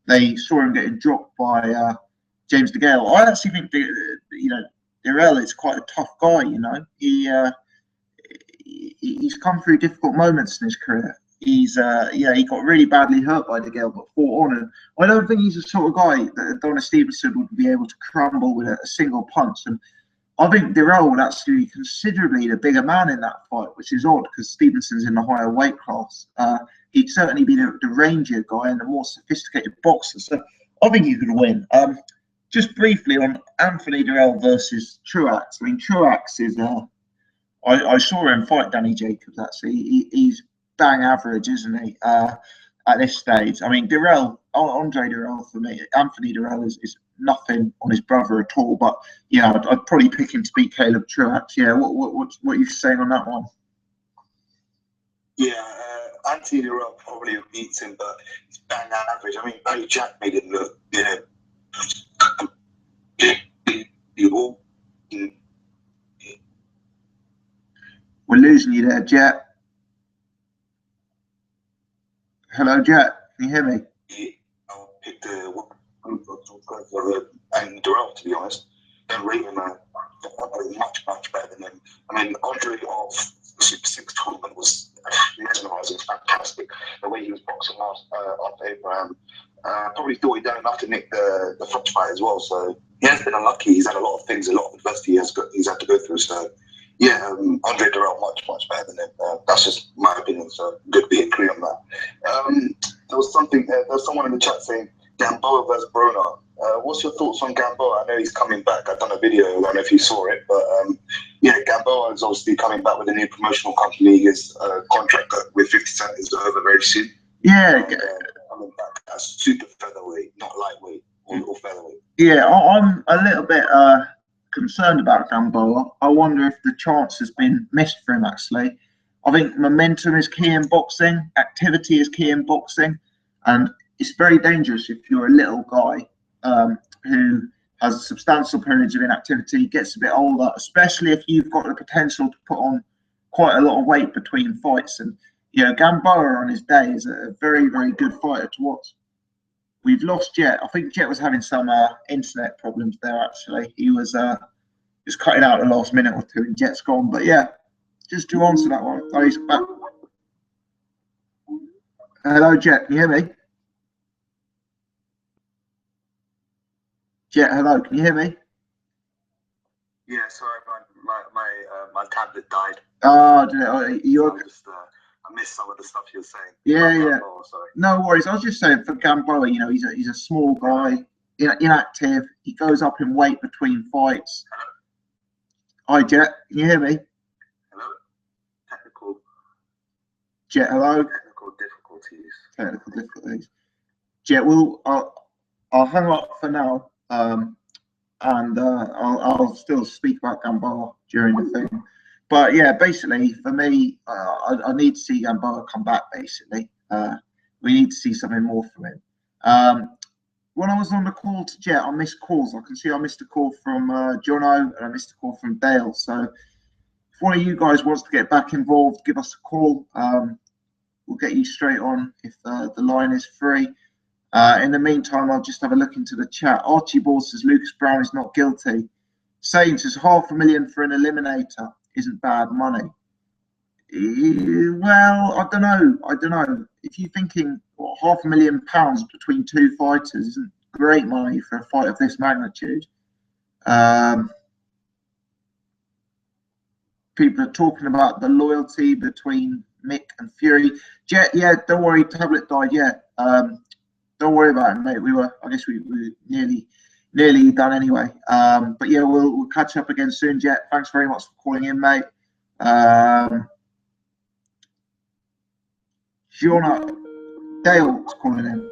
They saw him getting dropped by James DeGale. I actually think Durrell is quite a tough guy. You know, he's come through difficult moments in his career. He got really badly hurt by DeGale, but fought on. And I don't think he's the sort of guy that Adonis Stevenson would be able to crumble with a single punch. And I think Durrell would actually be considerably the bigger man in that fight, which is odd because Stevenson's in the higher weight class. He'd certainly be the rangier guy and the more sophisticated boxer. So I think he could win. Just briefly on Anthony Durrell versus Truax. I mean, Truax is I saw him fight Danny Jacobs, actually. He's bang average, isn't he, at this stage? I mean, Andre Durrell, for me, Anthony Durrell is nothing on his brother at all. But, yeah, I'd probably pick him to beat Caleb Truax. Yeah, what are you saying on that one? Yeah, Anthony Durrell probably beats him, but he's bang average. I mean, Barry Jack made it look, We're losing you there, Jet. Hello, Jet. Can you hear me? I'll pick the and Durrell, to be honest. Don't rate him much better than him. I mean, Andre of Super 6 tournament was mesmerising, fantastic. The way he was boxing off Abraham. Probably thought he'd done enough to nick the French fight as well. So he has been unlucky. He's had a lot of things, a lot of adversity he's had to go through. So yeah, Andre Durrell much better than him. That's just my opinion. So good being clear on that. There was someone in the chat saying Gamboa versus Browne. What's your thoughts on Gamboa? I know he's coming back. I've done a video. I don't know if you saw it, but Gamboa is obviously coming back with a new promotional company. His contract with 50 Cent is over very soon. Yeah. Coming back as super featherweight, not lightweight or featherweight. Yeah, I'm a little bit concerned about Gamboa. I wonder if the chance has been missed for him, actually. I think momentum is key in boxing, activity is key in boxing, and it's very dangerous if you're a little guy who has substantial periods of inactivity, gets a bit older, especially if you've got the potential to put on quite a lot of weight between fights. And, Gamboa on his day is a very, very good fighter to watch. We've lost Jet. I think Jet was having some internet problems there, actually. He was just cutting out the last minute or two and Jet's gone. But, yeah, just to answer that one. Oh, he's back. Hello, Jet. Can you hear me? Jet, hello. Can you hear me? Yeah, sorry, my tablet died. Oh, did it? Oh, you okay? I missed some of the stuff you were saying. Yeah. Gamboa, sorry. No worries. I was just saying for Gamboa, he's a small guy, inactive. He goes up in weight between fights. Hi, Jet. Can you hear me? Hello. Technical. Jet, hello. Technical difficulties. Jet, I'll hang up for now, and I'll still speak about Gamboa during the thing. But yeah, basically for me, I need to see Gamboa come back. Basically, we need to see something more from him. When I was on the call to Jet, I missed calls. I can see I missed a call from Jono and I missed a call from Dale. So if one of you guys wants to get back involved, give us a call. We'll get you straight on if the line is free. In the meantime, I'll just have a look into the chat. Archibald says Lucas Browne is not guilty. Saints says $500,000 for an eliminator isn't bad money. Well, I don't know. If you're thinking £500,000 between two fighters isn't great money for a fight of this magnitude. People are talking about the loyalty between Mick and Fury. Jet, yeah, don't worry, tablet died. Yeah, don't worry about it, mate. I guess we nearly done anyway. But yeah, we'll catch up again soon, Jet. Thanks very much for calling in, mate. Dale's calling in.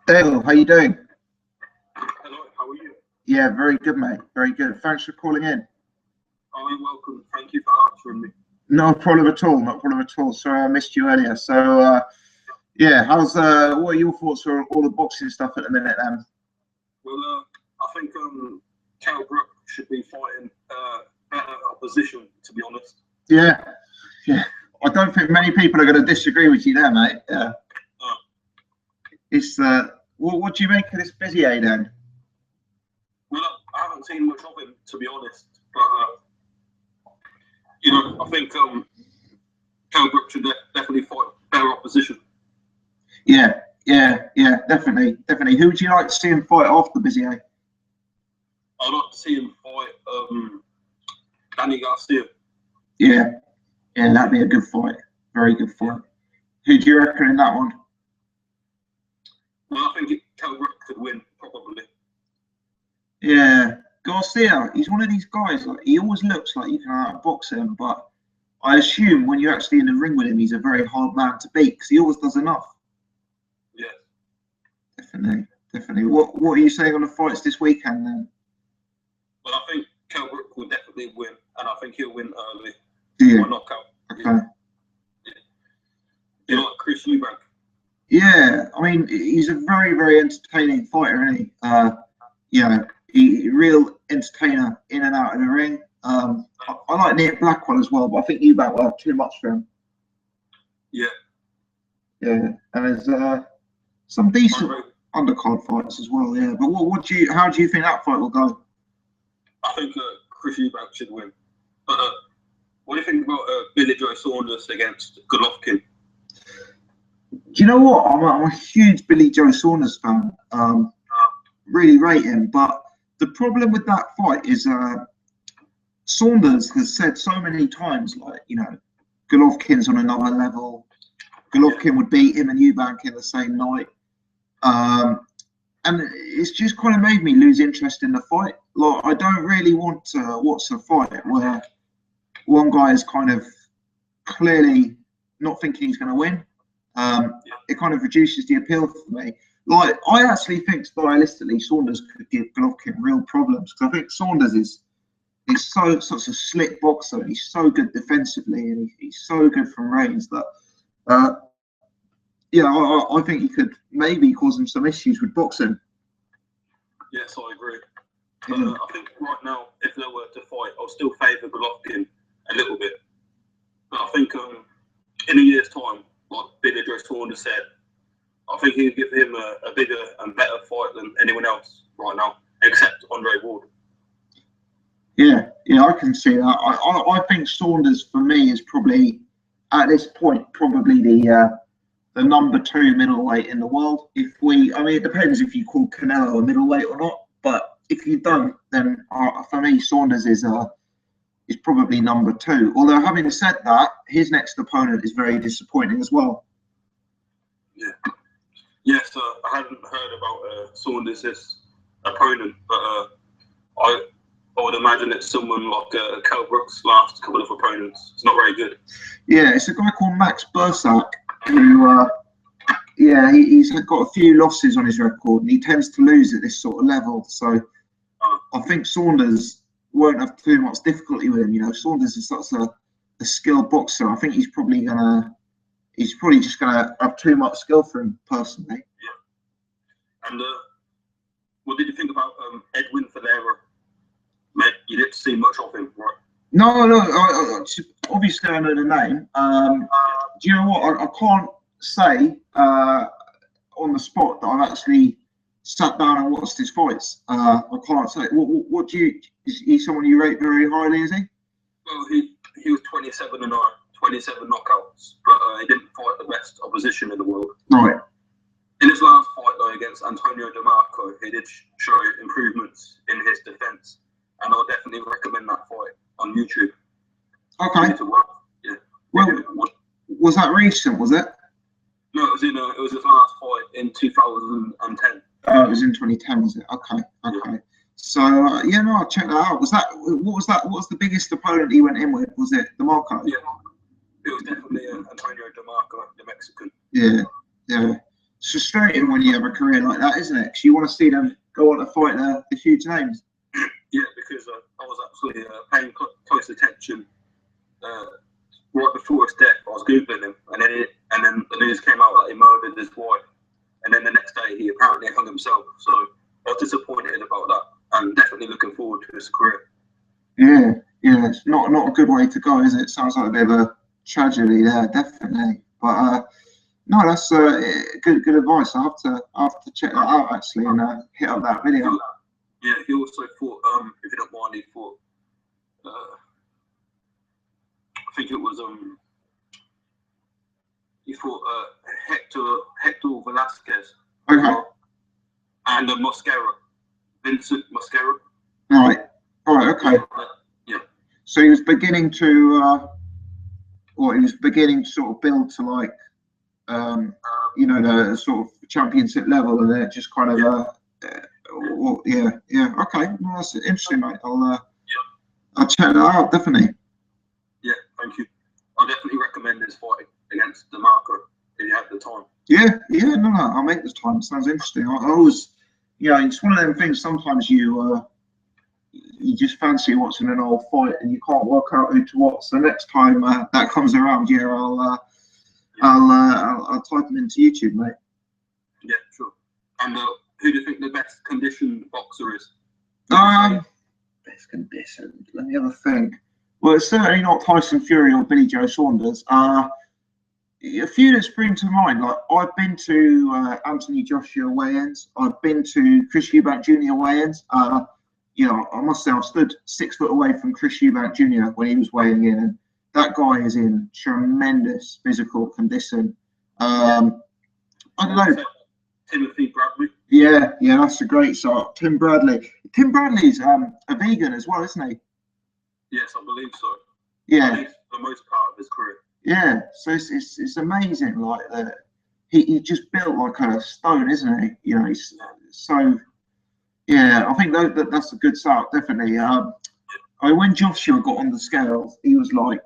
Dale, how you doing? Hello, how are you? Yeah, very good, mate. Very good. Thanks for calling in. Oh, you're welcome. Thank you for answering me. No problem at all. No problem at all. Sorry, I missed you earlier. So, yeah, how's what are your thoughts on all the boxing stuff at the minute, then? Well, I think Kell Brook should be fighting better opposition, to be honest. Yeah, yeah. I don't think many people are going to disagree with you there, mate. Yeah. It's what do you make of this Bizier then? Well, I haven't seen much of him, to be honest. But you know, I think Kell Brook should definitely fight better opposition. Yeah, definitely. Who would you like to see him fight after Bizier? I'd like to see him fight Danny Garcia. Yeah, that'd be a good fight. Very good fight. Who do you reckon in that one? Well, I think Kell Brook could win, probably. Yeah, Garcia, he's one of these guys, like, he always looks like you can outbox him, but I assume when you're actually in the ring with him, he's a very hard man to beat because he always does enough. Yeah. Definitely. What are you saying on the fights this weekend then? Well, I think Kell Brook will definitely win, and I think he'll win early. Do you? Or knockout. Okay. Yeah. You like Chris Eubank? Yeah, I mean, he's a very, very entertaining fighter, isn't he? He real entertainer in and out of the ring. I like Nick Blackwell as well, but I think Eubank will have too much for him. Yeah. Yeah, and there's some decent undercard fights as well. Yeah, but how do you think that fight will go? I think Chris Eubank should win. But what do you think about Billy Joe Saunders against Golovkin? Do you know what? I'm a huge Billy Joe Saunders fan. Really rate him, but the problem with that fight is Saunders has said so many times, like, you know, Golovkin's on another level. Golovkin would beat him and Eubank in the same night. And it's just kind of made me lose interest in the fight. Like, I don't really want to watch a fight where one guy is kind of clearly not thinking he's going to win. It kind of reduces the appeal for me. Like, I actually think stylistically Saunders could give Golovkin real problems because I think Saunders is such a slick boxer. And he's so good defensively and he's so good from range that I think he could maybe cause him some issues with boxing. Yes, I agree. I think right now, if they were to fight, I'll still favour Golovkin a little bit. But I think in a year's time, like Billy Joe Saunders said, I think he'd give him a bigger and better fight than anyone else right now, except Andre Ward. Yeah, I can see that. I think Saunders, for me, is probably, at this point, probably the number 2 middleweight in the world. It depends if you call Canelo a middleweight or not, but if you don't, then for me, Saunders is probably number 2. Although, having said that, his next opponent is very disappointing as well. Yeah. Yes, I hadn't heard about Saunders' opponent, but I would imagine it's someone like Kell Brook's last couple of opponents. It's not very good. Yeah, it's a guy called Max Bursak, who, he's got a few losses on his record, and he tends to lose at this sort of level. So I think Saunders won't have too much difficulty with him. You know, Saunders is such a skilled boxer. I think he's probably just gonna have too much skill for him personally. Yeah. And what did you think about Edwin Ferreira? Mate, you didn't see much of him, right? No. Obviously, I know the name. Do you know what? I can't say on the spot that I've actually sat down and watched his fights. I can't say. What do you? Is he someone you rate very highly? Is he? Well, he was 27 knockouts, but he didn't fight the best opposition in the world. Right. In his last fight, though, against Antonio DeMarco, he did show improvements in his defence, and I'll definitely recommend that fight on YouTube. Okay. Yeah. Well, was that recent? Was it? No, it was his last fight in 2010. Oh, it was in 2010, was it? Okay. Yeah. So I'll check that out. What was the biggest opponent he went in with? Was it DeMarco? Yeah, it was definitely Antonio DeMarco, the Mexican. Yeah. It's frustrating when you have a career like that, isn't it? Because you want to see them go on to fight the huge names? Yeah, because I was actually paying close attention right before his death. I was googling him, and then the news came out that he murdered his wife, and then the next day he apparently hung himself. So I was disappointed about that, and definitely looking forward to his career. Yeah, it's not a good way to go, is it? Sounds like a bit of a tragedy there, definitely. But no, that's good advice. I have to check that out actually and hit up that video. Yeah, he also fought. If you don't mind, he fought. I think it was he fought Hector Velasquez. Okay. And Mosquera, Vincent Mosquera. Right. Okay. Yeah. So he was beginning to, he was beginning to sort of build to like, the sort of championship level, and then it just kind of, yeah. Okay. Well, that's interesting, mate. I'll check that out definitely. Yeah, thank you. I definitely recommend this fight against DeMarco if you have the time. Yeah, no, I'll make this time. It sounds interesting. I always, it's one of them things. Sometimes you just fancy watching an old fight and you can't work out who to watch. So next time that comes around, I'll type them into YouTube, mate. Yeah, sure. And who do you think the best conditioned boxer is? Best conditioned. Let me have a think. Well, it's certainly not Tyson Fury or Billy Joe Saunders. A few that spring to mind, like I've been to Anthony Joshua weigh-ins. I've been to Chris Eubank Jr. weigh-ins. I must say I've stood 6 foot away from Chris Eubank Jr. when he was weighing in, and that guy is in tremendous physical condition. I don't know. Timothy Bradley. Yeah, that's a great start. Tim Bradley's a vegan as well, isn't he? Yes, I believe so. Yeah. At least for the most part of his career. Yeah, so it's amazing, like that. He just built like a stone, isn't he? He's so. Yeah, I think that's a good start, definitely. When Joshua got on the scales, he was like,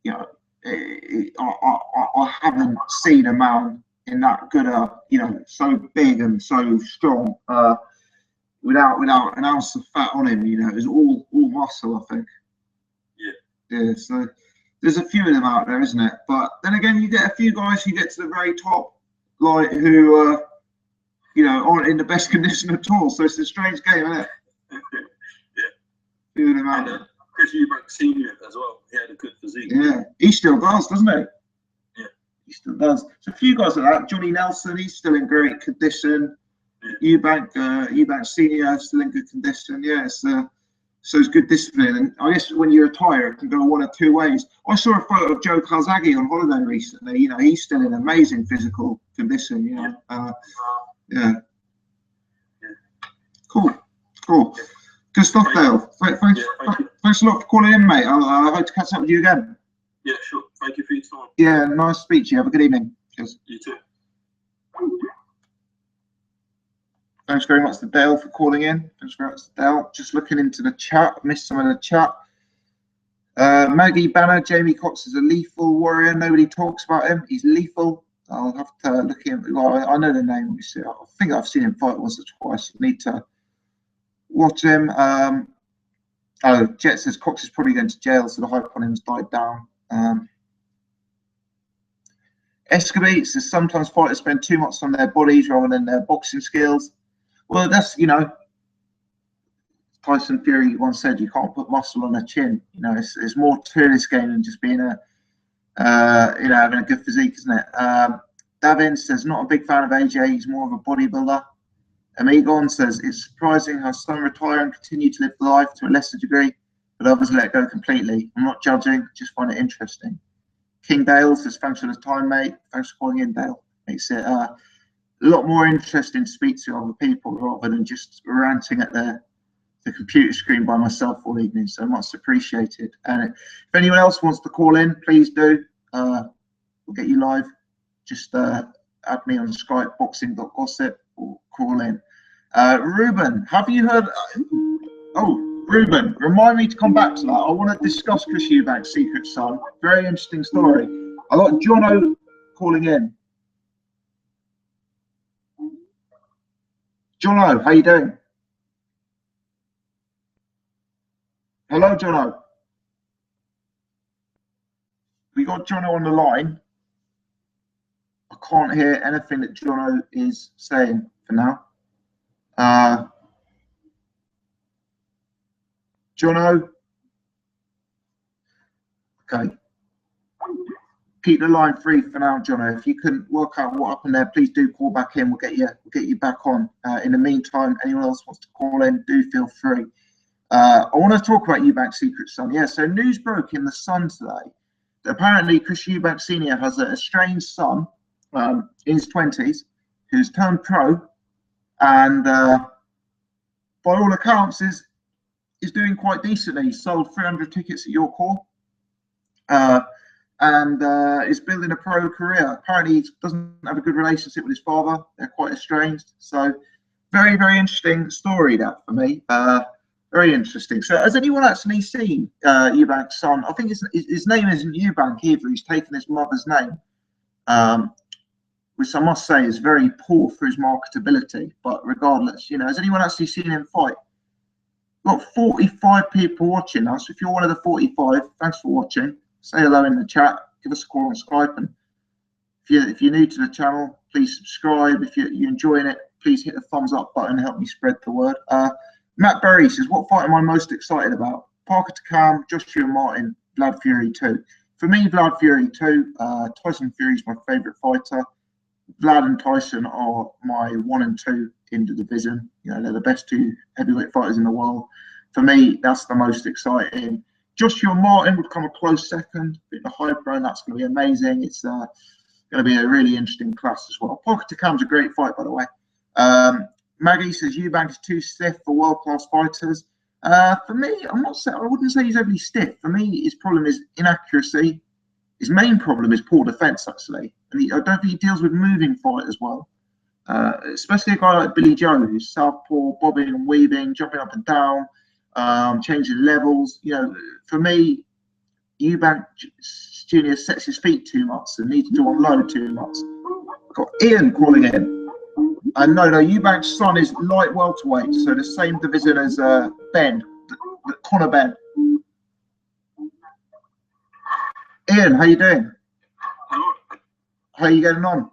I haven't seen a man in that good, so big and so strong, without an ounce of fat on him. It was all muscle, I think. Yeah, so there's a few of them out there, isn't it? But then again, you get a few guys who get to the very top, like who, aren't in the best condition at all. So it's a strange game, isn't it? Yeah. Few of them out there. Chris Eubank Senior as well. He had a good physique. Yeah, he still does, doesn't he? Yeah, he still does. So a few guys like that. Johnny Nelson, he's still in great condition. Yeah. Eubank Senior still in good condition. Yeah, so it's good discipline, and I guess when you retire, it can go one of two ways. I saw a photo of Joe Calzaghe on holiday recently. He's still in amazing physical condition. Yeah. Cool. Good stuff, Dale. Thanks a lot for calling in, mate. I hope to catch up with you again. Yeah, sure. Thank you for your time. Yeah, nice to speak to you. Have a good evening. Cheers. You too. Thanks very much to Dale for calling in. Just looking into the chat. Missed some of the chat. Maggie Banner, Jamie Cox is a lethal warrior. Nobody talks about him. He's lethal. I'll have to look him. Well, I know the name. Obviously. I think I've seen him fight once or twice. I need to watch him. Jet says Cox is probably going to jail, so the hype on him has died down. Escabate says sometimes fighters spend too much on their bodies rather than their boxing skills. Well, that's, Tyson Fury once said you can't put muscle on a chin. It's more to this game than just being having a good physique, isn't it? Davin says not a big fan of AJ. He's more of a bodybuilder. Amigon says it's surprising how some retire and continue to live life to a lesser degree, but others let go completely. I'm not judging, just find it interesting. King Dale says thanks for the time, mate. Thanks for calling in, Dale. Makes it a lot more interesting to speak to other people rather than just ranting at the computer screen by myself all evening. So much appreciated. And if anyone else wants to call in, please do. We'll get you live. Just add me on Skype, boxing.gossip, or call in. Ruben, have you heard? Ruben, remind me to come back to that. I want to discuss Chris Eubank's Secret Son. Very interesting story. I got Jono calling in. Jono, how you doing? Hello, Jono. We got Jono on the line. I can't hear anything that Jono is saying for now. Jono. Okay. Keep the line free for now, Jono. If you can work out what happened there, please do call back in. We'll get you back on. In the meantime, anyone else wants to call in, do feel free. I want to talk about Eubank's secret son. Yeah, so news broke in the Sun today that apparently Chris Eubank Sr. has a estranged son in his 20s who's turned pro, and by all accounts is doing quite decently. He sold 300 tickets at York Hall, and is building a pro career. Apparently he doesn't have a good relationship with his father. They're quite estranged. So very, very interesting story that for me. Very interesting. So has anyone actually seen Eubank's son? I think his name isn't Eubank either. He's taken his mother's name, which I must say is very poor for his marketability. But regardless, you know, has anyone actually seen him fight? We've got 45 people watching us. If you're one of the 45, thanks for watching. Say hello in the chat. Give us a call on Skype. And if you're new to the channel, please subscribe. If you're enjoying it, please hit the thumbs up button. Help me spread the word. Matt Berry says, what fight am I most excited about? Parker Takam, Joshua Martin, Vlad Fury 2. For me, Vlad Fury 2. Tyson Fury is my favourite fighter. Vlad and Tyson are my 1 and 2 in the division. You know, they're the best 2 heavyweight fighters in the world. For me, that's the most exciting. Joshua Martin would come a close second. I think the high ground, that's going to be amazing. It's going to be a really interesting class as well. Parker Takam's a great fight, by the way. Maggie says Eubank is too stiff for world-class fighters. For me, I wouldn't say he's overly stiff. For me, his problem is inaccuracy. His main problem is poor defense, actually. And I don't think he deals with moving fight as well. Especially a guy like Billy Joe, who's southpaw, bobbing and weaving, jumping up and down, changing levels. You know, for me, Eubank Jr. sets his feet too much and needs to unload too much. Got Ian calling in. No, Eubank's son is light welterweight, so the same division as Ben, Conor Ben. Ian, how you doing? Hello. How are you getting on?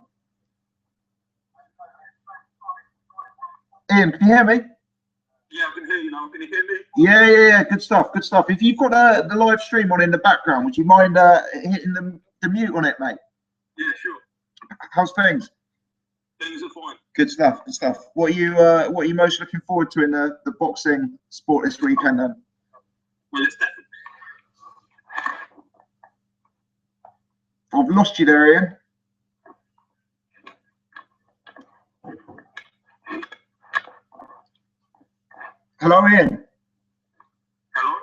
Ian, can you hear me? Yeah, I can hear you now. Can you hear me? Yeah. Good stuff. If you've got the live stream on in the background, would you mind hitting the mute on it, mate? Yeah, sure. How's things? Things are fine. Good stuff. What are you most looking forward to in the boxing sport this weekend then? Well, it's definitely. I've lost you there, Ian. Hello, Ian. Hello?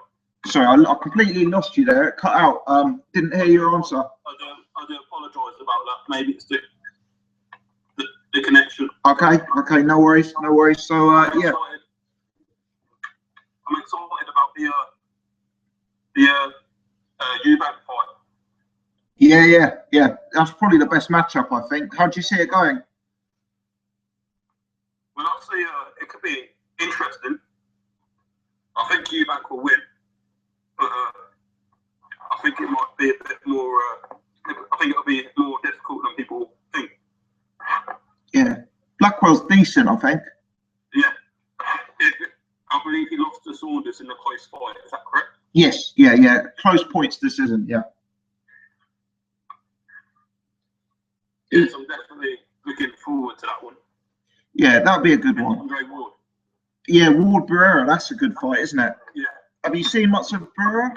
Sorry, I completely lost you there. It cut out. Didn't hear your answer. I do apologise about that. Maybe it's the connection. Okay, no worries. So, yeah. I'm excited about the Eubank fight. Yeah. That's probably the best matchup, I think. How do you see it going? Well, obviously, it could be interesting. I think Eubank will win, but I think it might be a bit more. I think it'll be more difficult than people think. Yeah, Blackwell's decent, I think. Yeah, I believe he lost to Saunders in the close fight. Is that correct? Yes, yeah. Close points decision, yeah. Yes, I'm definitely looking forward to that one. Yeah, that'll be a good one. Andre Ward. Yeah, Ward Barrera, that's a good fight, isn't it? Yeah. Have you seen much of Barrera?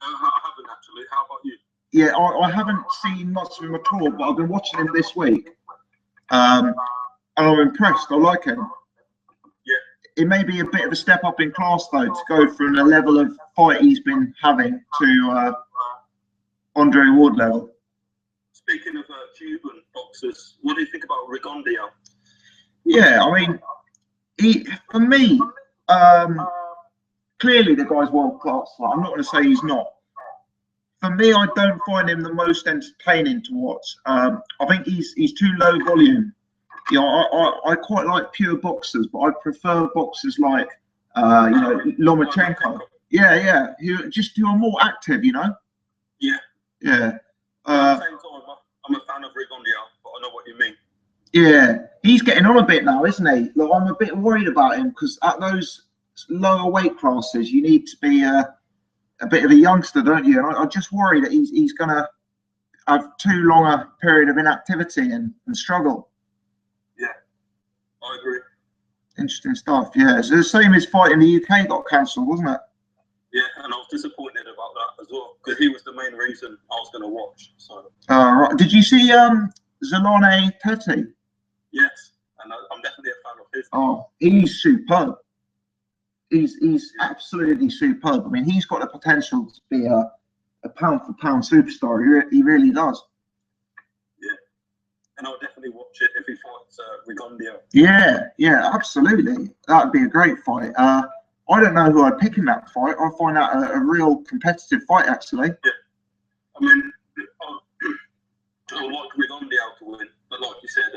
I haven't actually. How about you? Yeah, I haven't seen much of him at all, but I've been watching him this week. And I'm impressed. I like him. Yeah. It may be a bit of a step up in class, though, to go from the level of fight he's been having to Andre Ward level. Speaking of Cuban boxers, what do you think about Rigondeaux? Yeah, I mean, for me, clearly the guy's world class. Like, I'm not going to say he's not. For me, I don't find him the most entertaining to watch. I think he's too low volume. Yeah, I quite like pure boxers, but I prefer boxers like Lomachenko. Yeah, who are more active, Yeah. Yeah. At the same time, I'm a fan of Rigondeaux, but I know what you mean. Yeah, he's getting on a bit now, isn't he? Like, I'm a bit worried about him because at those lower weight classes, you need to be a bit of a youngster, don't you? And I just worry that he's going to have too long a period of inactivity and struggle. Yeah, I agree. Interesting stuff. Yeah, so the same as fight in the UK got cancelled, wasn't it? Yeah, and I was disappointed about that as well because he was the main reason I was going to watch. So. Right. Did you see Zolane Tete? Yes, and I'm definitely a fan of his. Oh, he's superb. He's absolutely superb. I mean, he's got the potential to be a pound for pound superstar. He really does. Yeah, and I'll definitely watch it if he fights Rigondeaux. Yeah, absolutely. That'd be a great fight. I don't know who I'd pick in that fight. I find that a real competitive fight, actually. Yeah, I mean, I would like Rigondeaux to win, but like you said,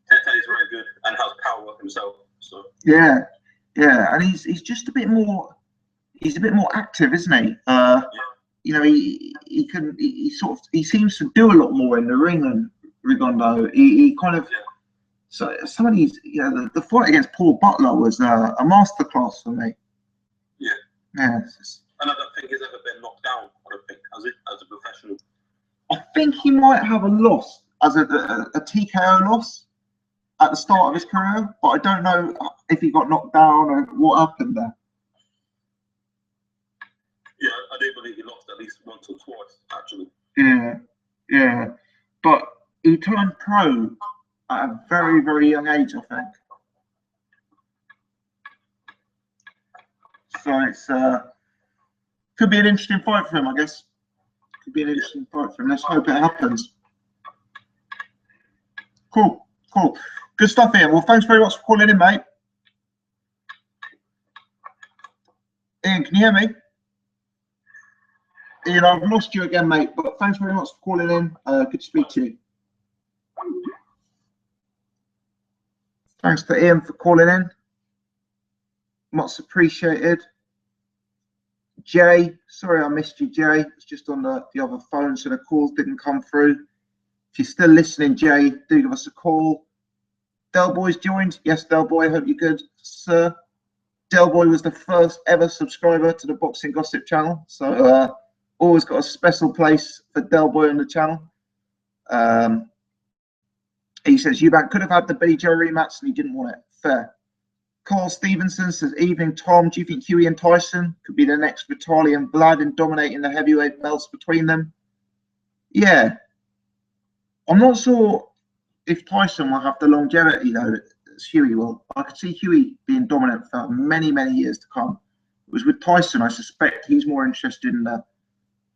Tete is very good and has power himself. So. Yeah, and he's just a bit more. He's a bit more active, isn't he? He seems to do a lot more in the ring than Rigondeaux. He kind of. So some of these, the fight against Paul Butler was a masterclass for me. Yeah. Yeah. And I don't think he's ever been knocked down. I don't think as a professional. I think he might have a loss as a TKO loss at the start of his career, but I don't know if he got knocked down or what happened there. Yeah, I do believe he lost at least once or twice, actually. Yeah. But he turned pro at a very, very young age, I think. So it's could be an interesting fight for him, I guess. Could be an interesting fight for him. Let's hope it happens. Cool. Good stuff, Ian. Well, thanks very much for calling in, mate. Ian, can you hear me? Ian, I've lost you again, mate, but thanks very much for calling in. Good to speak to you. Thanks to Ian for calling in. Much appreciated. Jay, sorry I missed you, Jay. It's just on the other phone, so the calls didn't come through. If you're still listening, Jay, do give us a call. Del Boy's joined. Yes, Del Boy, hope you're good, sir. Del Boy was the first ever subscriber to the Boxing Gossip channel, so always got a special place for Del Boy on the channel. He says Eubank could have had the Billy Joe rematch and he didn't want it. Fair. Carl Stevenson says, evening, Tom. Do you think Hughie and Tyson could be the next Vitali and Vlad in dominating the heavyweight belts between them? Yeah. I'm not sure if Tyson will have the longevity, though, as Hughie will. I could see Hughie being dominant for many, many years to come. Whereas with Tyson, I suspect he's more interested in the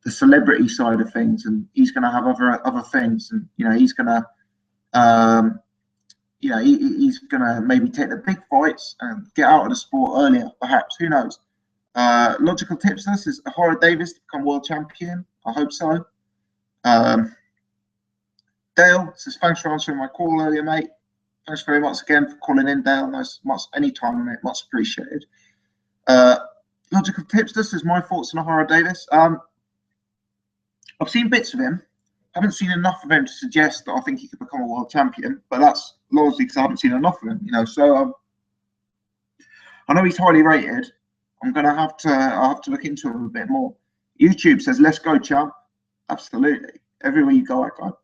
celebrity side of things, and he's going to have other things, and he's going to he's going to maybe take the big fights and get out of the sport earlier, perhaps. Who knows? Logical Tipster says Haye Davis to become world champion. I hope so. Dale says, thanks for answering my call earlier, mate. Thanks very much again for calling in, Dale. Nice, much anytime, mate. Much appreciated. Logical Tipster says, my thoughts on Haye Davis. I've seen bits of him. Haven't seen enough of him to suggest that I think he could become a world champion, but that's largely because I haven't seen enough of him, So I know he's highly rated. I'll have to look into him a bit more. YouTube says, let's go, champ. Absolutely. Everywhere you go, I go.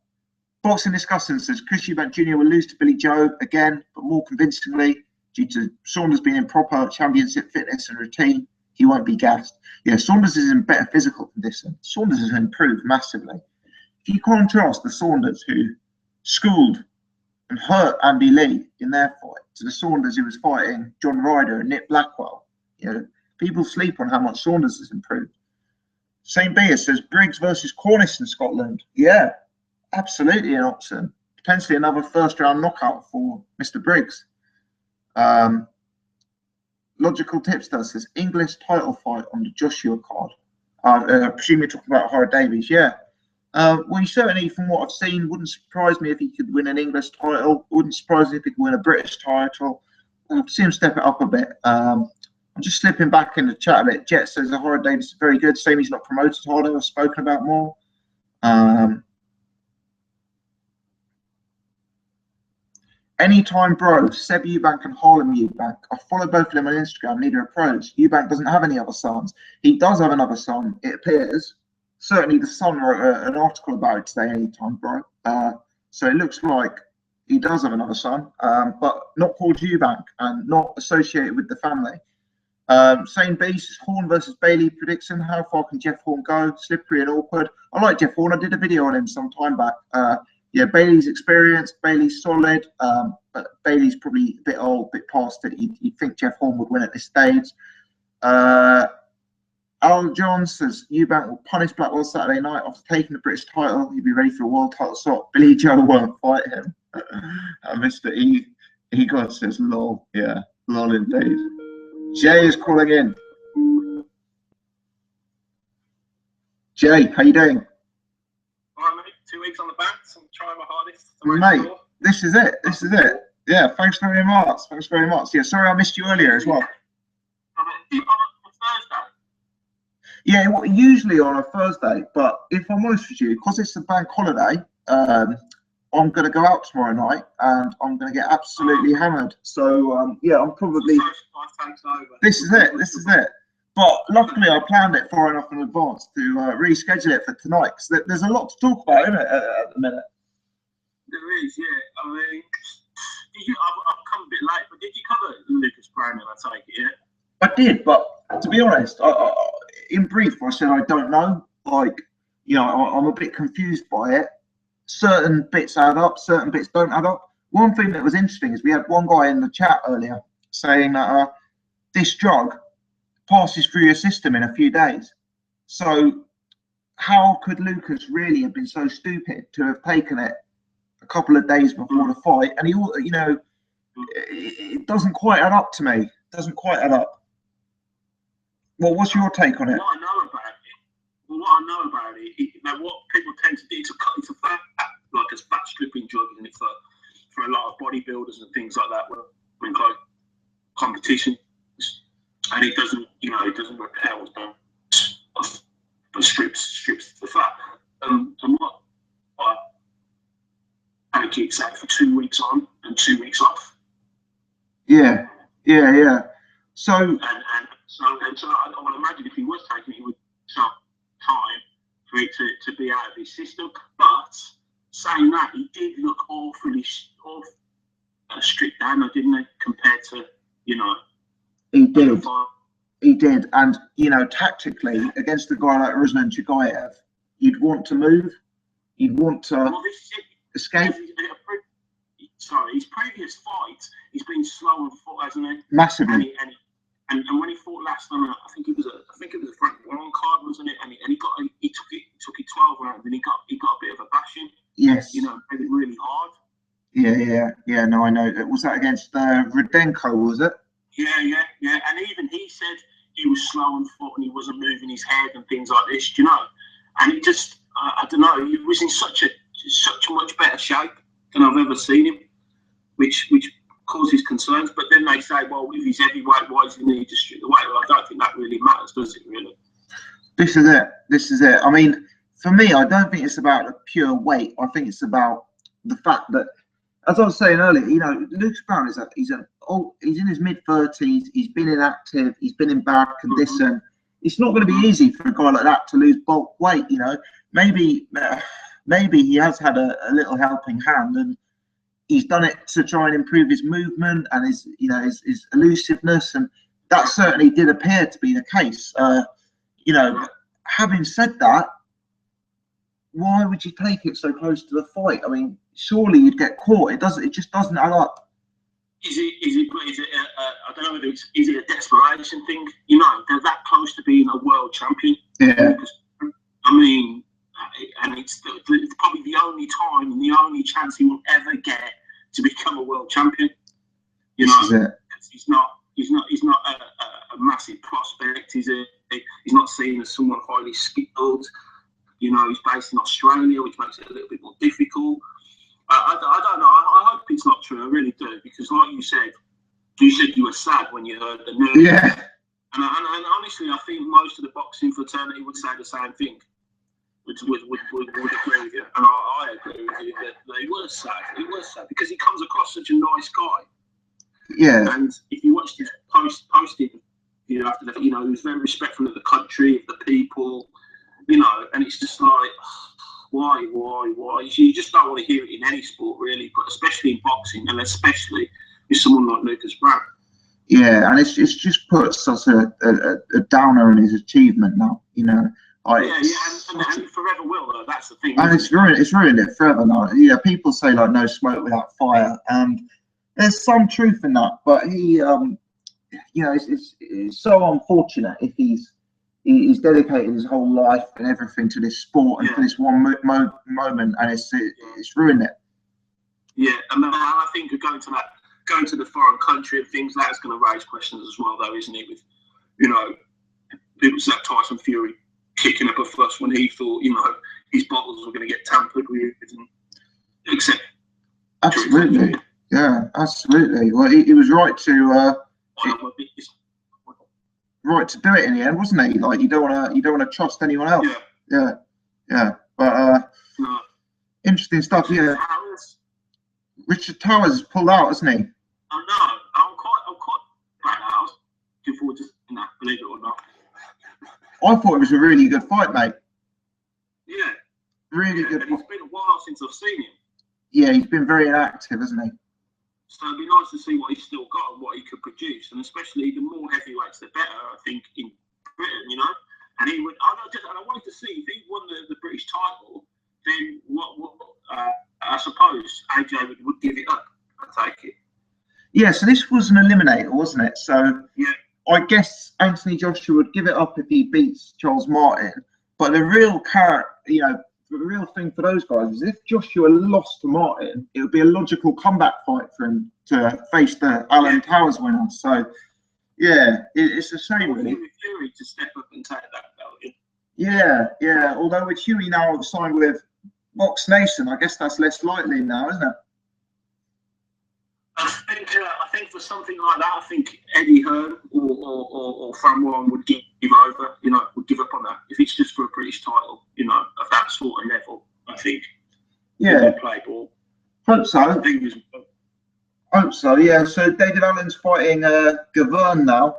Boxing Discussing says Chris Eubank Jr. will lose to Billy Joe again, but more convincingly due to Saunders being in proper championship fitness and routine. He won't be gassed. Yeah, Saunders is in better physical condition. Saunders has improved massively. If you contrast the Saunders who schooled and hurt Andy Lee in their fight to the Saunders who was fighting John Ryder and Nick Blackwell, people sleep on how much Saunders has improved. St. Beer says Briggs versus Cornish in Scotland. Yeah, absolutely an option. Potentially another first-round knockout for Mr. Briggs. Logical Tipster says English title fight on the Joshua card. I presume you're talking about Haye Davies. Yeah. Well, he certainly, from what I've seen, wouldn't surprise me if he could win an English title. Wouldn't surprise me if he could win a British title. I'd see him step it up a bit. I'm just slipping back in the chat a bit. Jet says Zahara Davis is very good. Same, he's not promoted harder. I've spoken about more. Anytime bro, Seb Eubank and Harlem Eubank. I follow both of them on Instagram. Neither are pros. Eubank doesn't have any other sons. He does have another son, it appears. Certainly, the Sun wrote an article about it today. Anytime bro. So it looks like he does have another son, but not called Eubank and not associated with the family. Same basis, Horn versus Bailey prediction. How far can Jeff Horn go? Slippery and awkward. I like Jeff Horn. I did a video on him some time back. Yeah, Bailey's experienced, Bailey's solid, but Bailey's probably a bit old, a bit past it. You'd think Jeff Horn would win at this stage. Alan John says Eubank will punish Blackwell Saturday night after taking the British title. He'll be ready for a world title shot. Billy Joe won't fight him. Mr. Egot says lol. Yeah, lol indeed. Jay is calling in. Jay, how you doing? All right, mate. 2 weeks on the backs. I'm trying my hardest. Mate, this is it. This is it. Yeah, thanks very much. Thanks very much. Yeah, sorry I missed you earlier as well. On a Thursday. Yeah, well, usually on a Thursday, but if I'm honest with you, because it's a bank holiday, I'm going to go out tomorrow night and I'm going to get absolutely hammered. So, yeah, I'm probably... This is it. This is it. But luckily, I planned it far enough in advance to reschedule it for tonight. Because there's a lot to talk about, isn't it, at the minute? There is, yeah. I mean, I've come a bit late, but did you cover Lucas Browne, I take it, yeah? I did, but to be honest, in brief, I said I don't know. Like, you know, I'm a bit confused by it. Certain bits add up, certain bits don't add up. One thing that was interesting is we had one guy in the chat earlier saying that this drug passes through your system in a few days. So how could Lucas really have been so stupid to have taken it a couple of days before the fight? And he, you know, it doesn't quite add up to me. It doesn't quite add up. Well, what's your take on it? What I know about it, you know, what people tend to do to cut into fat, like as fat stripping drug, isn't it, for a lot of bodybuilders and things like that when competition, and it doesn't, you know, it doesn't repel, but strips the fat. And what pancakes out for 2 weeks on and 2 weeks off. Yeah. So and so I would imagine if he was taking it, he would take time for it to be out of his system. But saying that, he did look awfully stripped down, didn't he? Compared to, you know, he did, and you know, tactically against a guy like Ruslan Chagayev, you'd want to move, you'd want to escape. Sorry, his previous fights, he's been slow and fought, hasn't he? Massively. And when he fought last time, I think it was a Frank Warren card, wasn't it? And he took it 12 rounds, and he got a bit of a bashing. Yes. You know, made it really hard. Yeah. No, I know. Was that against Rudenko? Was it? Yeah. And even he said he was slow and fought, and he wasn't moving his head and things like this. You know, and he just, I don't know, he was in such a much better shape than I've ever seen him, which causes concerns. But then they say, well, if he's heavyweight, why does he need to strip the weight? Well, I don't think that really matters, does it, really? This is it. I mean, for me, I don't think it's about the pure weight. I think it's about the fact that, as I was saying earlier, you know, Lucas Browne he's in his mid-30s. He's been inactive. He's been in bad condition. It's not going to be easy for a guy like that to lose bulk weight. You know, maybe he has had a little helping hand, and he's done it to try and improve his movement and his elusiveness, and that certainly did appear to be the case. You know, having said that, why would you take it so close to the fight? I mean, surely you'd get caught. It just doesn't add up. Is it I don't know whether is it a desperation thing? You know, they're that close to being a world champion. Yeah. I mean, and it's probably the only time and the only chance he will ever get to become a world champion. You know, he's not a massive prospect. He's not seen as someone highly skilled. You know, he's based in Australia, which makes it a little bit more difficult. I don't know. I hope it's not true. I really do, because like you said you were sad when you heard the news. Yeah. And honestly, I think most of the boxing fraternity would say the same thing. Would agree with you, and I agree with you that he was sad. He was sad because he comes across such a nice guy. Yeah. And if you watched his posting, you know, after that, you know, he was very respectful of the country, of the people, you know, and it's just like, why? You just don't want to hear it in any sport, really, but especially in boxing, and especially with someone like Lucas Browne. Yeah, and it's just put such a downer in his achievement now, you know. And it forever will, though. That's the thing. And it's ruined it forever now. Yeah, people say like no smoke without fire, and there's some truth in that. But he, you know, it's so unfortunate if he's dedicated his whole life and everything to this sport and for this one moment, and it's ruined it. Yeah, and I think going to the foreign country and things, that's going to raise questions as well, though, isn't it? With, you know, people like Tyson Fury kicking up a fuss when he thought, you know, his bottles were going to get tampered with, except. Absolutely, yeah, absolutely. Well, he was right to do it in the end, wasn't he? Like you don't want to trust anyone else. Yeah. But interesting stuff. Yeah. Richard Towers has pulled out, hasn't he? I know. I'm quite glad I was looking forward to seeing that, believe it or not. I thought it was a really good fight, mate. Yeah. Really good. And it's been a while since I've seen him. Yeah, he's been very inactive, hasn't he? So it'd be nice to see what he's still got and what he could produce, and especially the more heavyweights, the better. I think in Britain, you know. And he would. I wanted to see if he won the British title, then what I suppose AJ would give it up. I take it. Yeah. So this was an eliminator, wasn't it? So yeah. I guess Anthony Joshua would give it up if he beats Charles Martin. But the real the real thing for those guys is if Joshua lost to Martin, it would be a logical comeback fight for him to face the Alan Towers winner. So, yeah, it's a shame, really. Fury to step up and take that belt. Yeah. Although with Huey now signed with Box Nation, I guess that's less likely now, isn't it? I think for something like that, I think Eddie Hearn or Framwine would give over, you know, would give up on that. If it's just for a British title, you know, of that sort of level, I think. Yeah. Play ball. Hope so. Hope so, yeah. So David Allen's fighting Gavern now.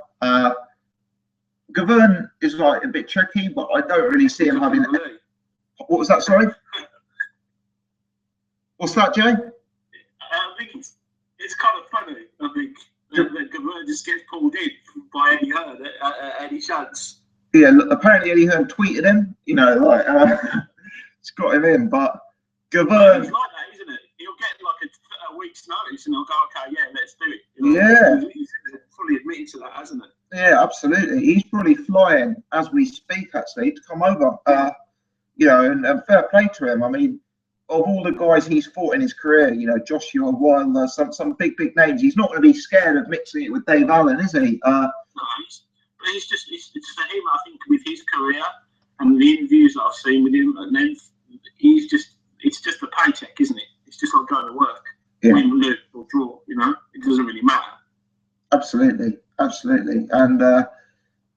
Gavern is like a bit tricky, but I don't really see him having. What was that? Sorry. What's that, Jay? I think it's kind of funny. I think that Gavern just gets pulled in by Eddie Hearn at any chance. Yeah, apparently Eddie Hearn tweeted him. You know, like it's got him in, but Gavern. He's like that, isn't it? He'll get like a week's notice, and he'll go, "Okay, yeah, let's do it." You know? He's fully admitted to that, hasn't it? Yeah, absolutely. He's probably flying as we speak, actually, to come over. You know, and fair play to him. I mean, of all the guys he's fought in his career, you know, Joshua Wilder, some big names. He's not going to be scared of mixing it with Dave Allen, is he? No, it's for him. I think with his career and the interviews that I've seen with him, and then it's just a paycheck, isn't it? It's just like going to work, win, lose or draw. You know, it doesn't really matter. Absolutely, and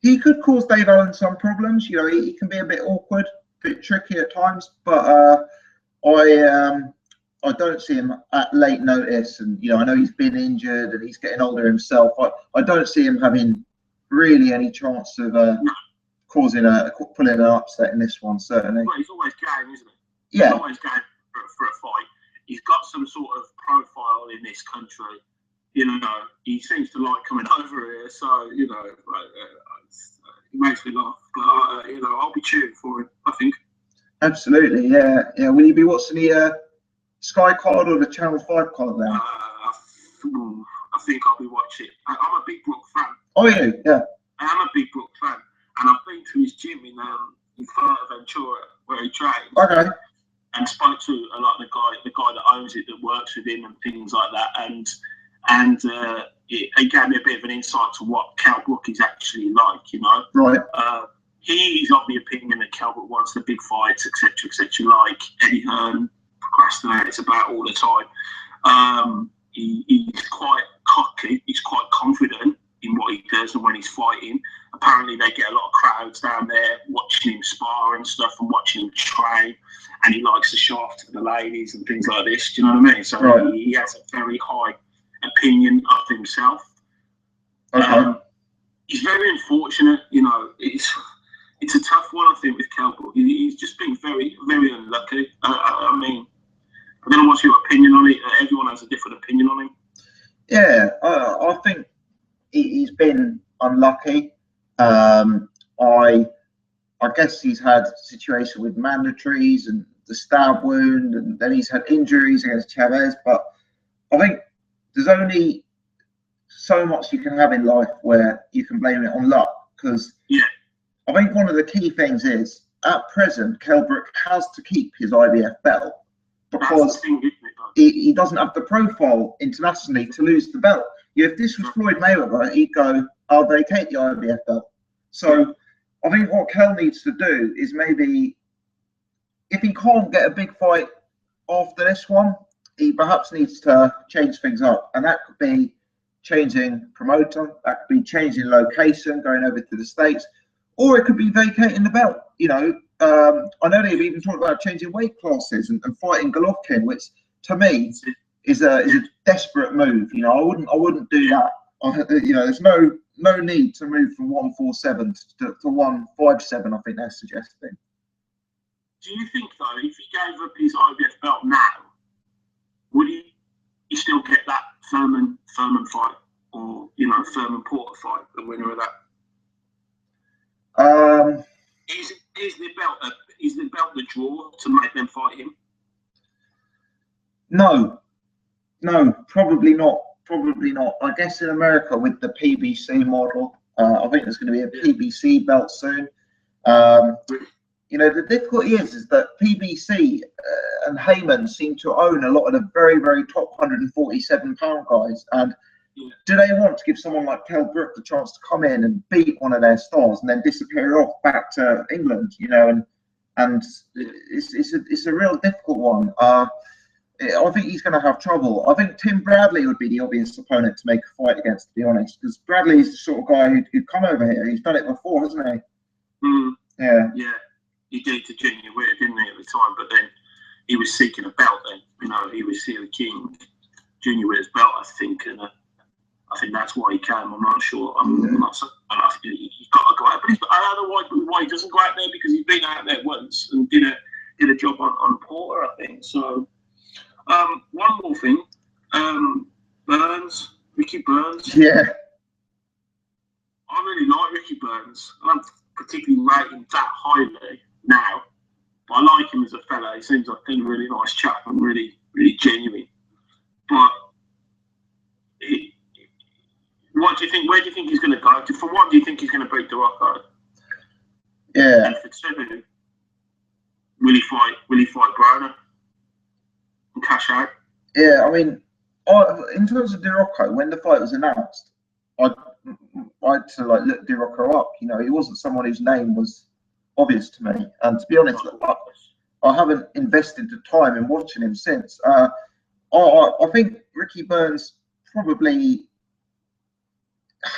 he could cause Dave Allen some problems. You know, he can be a bit awkward, a bit tricky at times, but I don't see him at late notice, and you know, I know he's been injured and he's getting older himself. I don't see him having really any chance of pulling an upset in this one, certainly. Well, he's always game, isn't he? Yeah. He's always game for a fight. He's got some sort of profile in this country. You know, he seems to like coming over here, so you know, he makes me laugh. But you know, I'll be cheering for him, I think. Absolutely, yeah. Will you be watching the Sky card or the Channel 5 card now? I think I'll be watching. I'm a big Brook fan. Oh, you? Yeah. I am a big Brook fan, and I've been to his gym in Fuerteventura where he trains. Okay. And spoke to a lot of the guy that owns it, that works with him, and things like that. And it gave me a bit of an insight to what Kell Brook is actually like, you know. Right. he's of the opinion that Kell Brook wants the big fights, etc., etc., like Eddie Hearn procrastinates about all the time. He's quite cocky. He's quite confident in what he does and when he's fighting. Apparently, they get a lot of crowds down there watching him spar and stuff and watching him train. And he likes to show off to the ladies and things like this. Do you know what I mean? So right. He has a very high opinion of himself. Okay. He's very unfortunate. You know, it's a tough one, I think, with Kell Brook. He's just been very, very unlucky. I mean, I don't know what's your opinion on it. Everyone has a different opinion on him. Yeah, I think he's been unlucky. I guess he's had a situation with mandatories and the stab wound, and then he's had injuries against Chavez. But I think there's only so much you can have in life where you can blame it on luck. Because I think one of the key things is, at present, Kell Brook has to keep his IBF belt because he doesn't have the profile internationally to lose the belt. If this was Floyd Mayweather, he'd go, I'll vacate the IBF belt. So I think what Kell needs to do is maybe, if he can't get a big fight after this one, he perhaps needs to change things up. And that could be changing promoter, that could be changing location, going over to the States, or it could be vacating the belt. You know, I know they've even talked about changing weight classes and fighting Golovkin, which to me is a desperate move. You know, I wouldn't do that. You know, there's no need to move from 147 to 157. I think they're suggesting. Do you think though, if he gave up his IBF belt now, would he still get that Thurman fight, or Thurman Porter fight, the winner of that? Is the belt the draw to make them fight him? No, probably not. Probably not. I guess in America with the PBC model, I think there's going to be a PBC belt soon. You know, the difficulty is that PBC and Heyman seem to own a lot of the very, very top 147-pound guys. And do they want to give someone like Kell Brook the chance to come in and beat one of their stars and then disappear off back to England? You know, and it's a real difficult one. I think he's going to have trouble. I think Tim Bradley would be the obvious opponent to make a fight against, to be honest, because Bradley's the sort of guy who'd come over here. He's done it before, hasn't he? Yeah, he did to Junior Witter, didn't he, at the time? But then he was seeking a belt then. You know, he was Seal King, Junior Witter's belt, I think, and I think that's why he came. I'm not sure. I'm not. He's got to go out, but I don't know why he doesn't go out there, because he's been out there once and did a job on Porter, I think. So. One more thing, Ricky Burns. Yeah. I really like Ricky Burns. I don't particularly rate him that highly now, but I like him as a fella. He seems like a really nice chap and really, really genuine. But what do you think? Where do you think he's going to go? For one, do you think he's going to beat Dorocco? Yeah. And for two, will he fight Browne? Cash out. Yeah, I mean, in terms of Dorocco, when the fight was announced, I had to look Dorocco up. You know, he wasn't someone whose name was obvious to me, and to be honest, I haven't invested the time in watching him since. I think Ricky Burns probably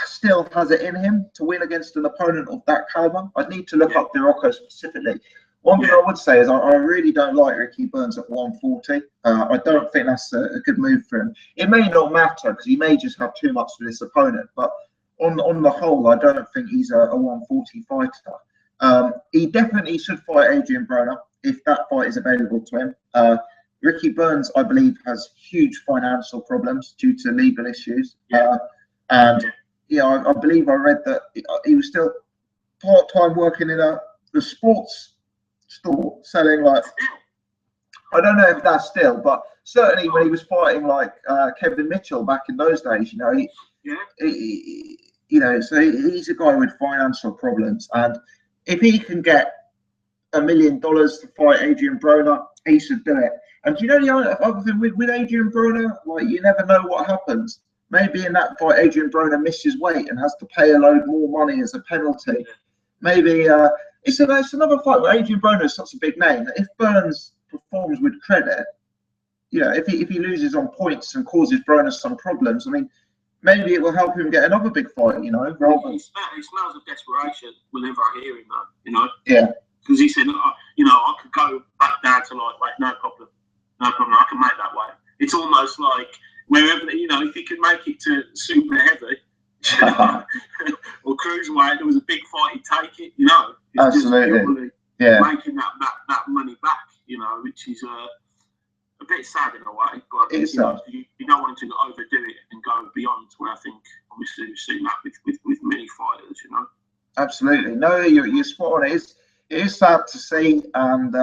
still has it in him to win against an opponent of that caliber. I'd need to look up Dorocco specifically. One thing I would say is I really don't like Ricky Burns at 140. I don't think that's a good move for him. It may not matter because he may just have too much for this opponent, but on the whole, I don't think he's a 140 fighter. He definitely should fight Adrian Browne if that fight is available to him. Ricky Burns, I believe, has huge financial problems due to legal issues. I believe I read that he was still part-time working in the sports store selling I don't know if that's still, but certainly when he was fighting Kevin Mitchell back in those days, so he's a guy with financial problems, and if he can get $1 million to fight Adrian Browne, he should do it. And do you know the other thing with Adrian Browne, you never know what happens. Maybe in that fight Adrian Browne misses weight and has to pay a load more money as a penalty. maybe it's another fight where Adrian Broner is such a big name that if Burns performs with credit, you know, if he loses on points and causes Broner some problems, I mean, maybe it will help him get another big fight, you know. It smells of desperation whenever I hear him, though, you know. Yeah. Because he said, you know, I could go back down to lightweight, no problem, I can make that weight. It's almost like wherever, you know, if he can make it to super heavy or cruiserweight, there was a big fight, he'd take it, you know. It's absolutely. Just making that money back, you know, which is a bit sad in a way, but it's you know, you don't want him to overdo it and go beyond where I think obviously we've seen that with many fighters, you know. Absolutely. No, you're spot on. It is sad to see, and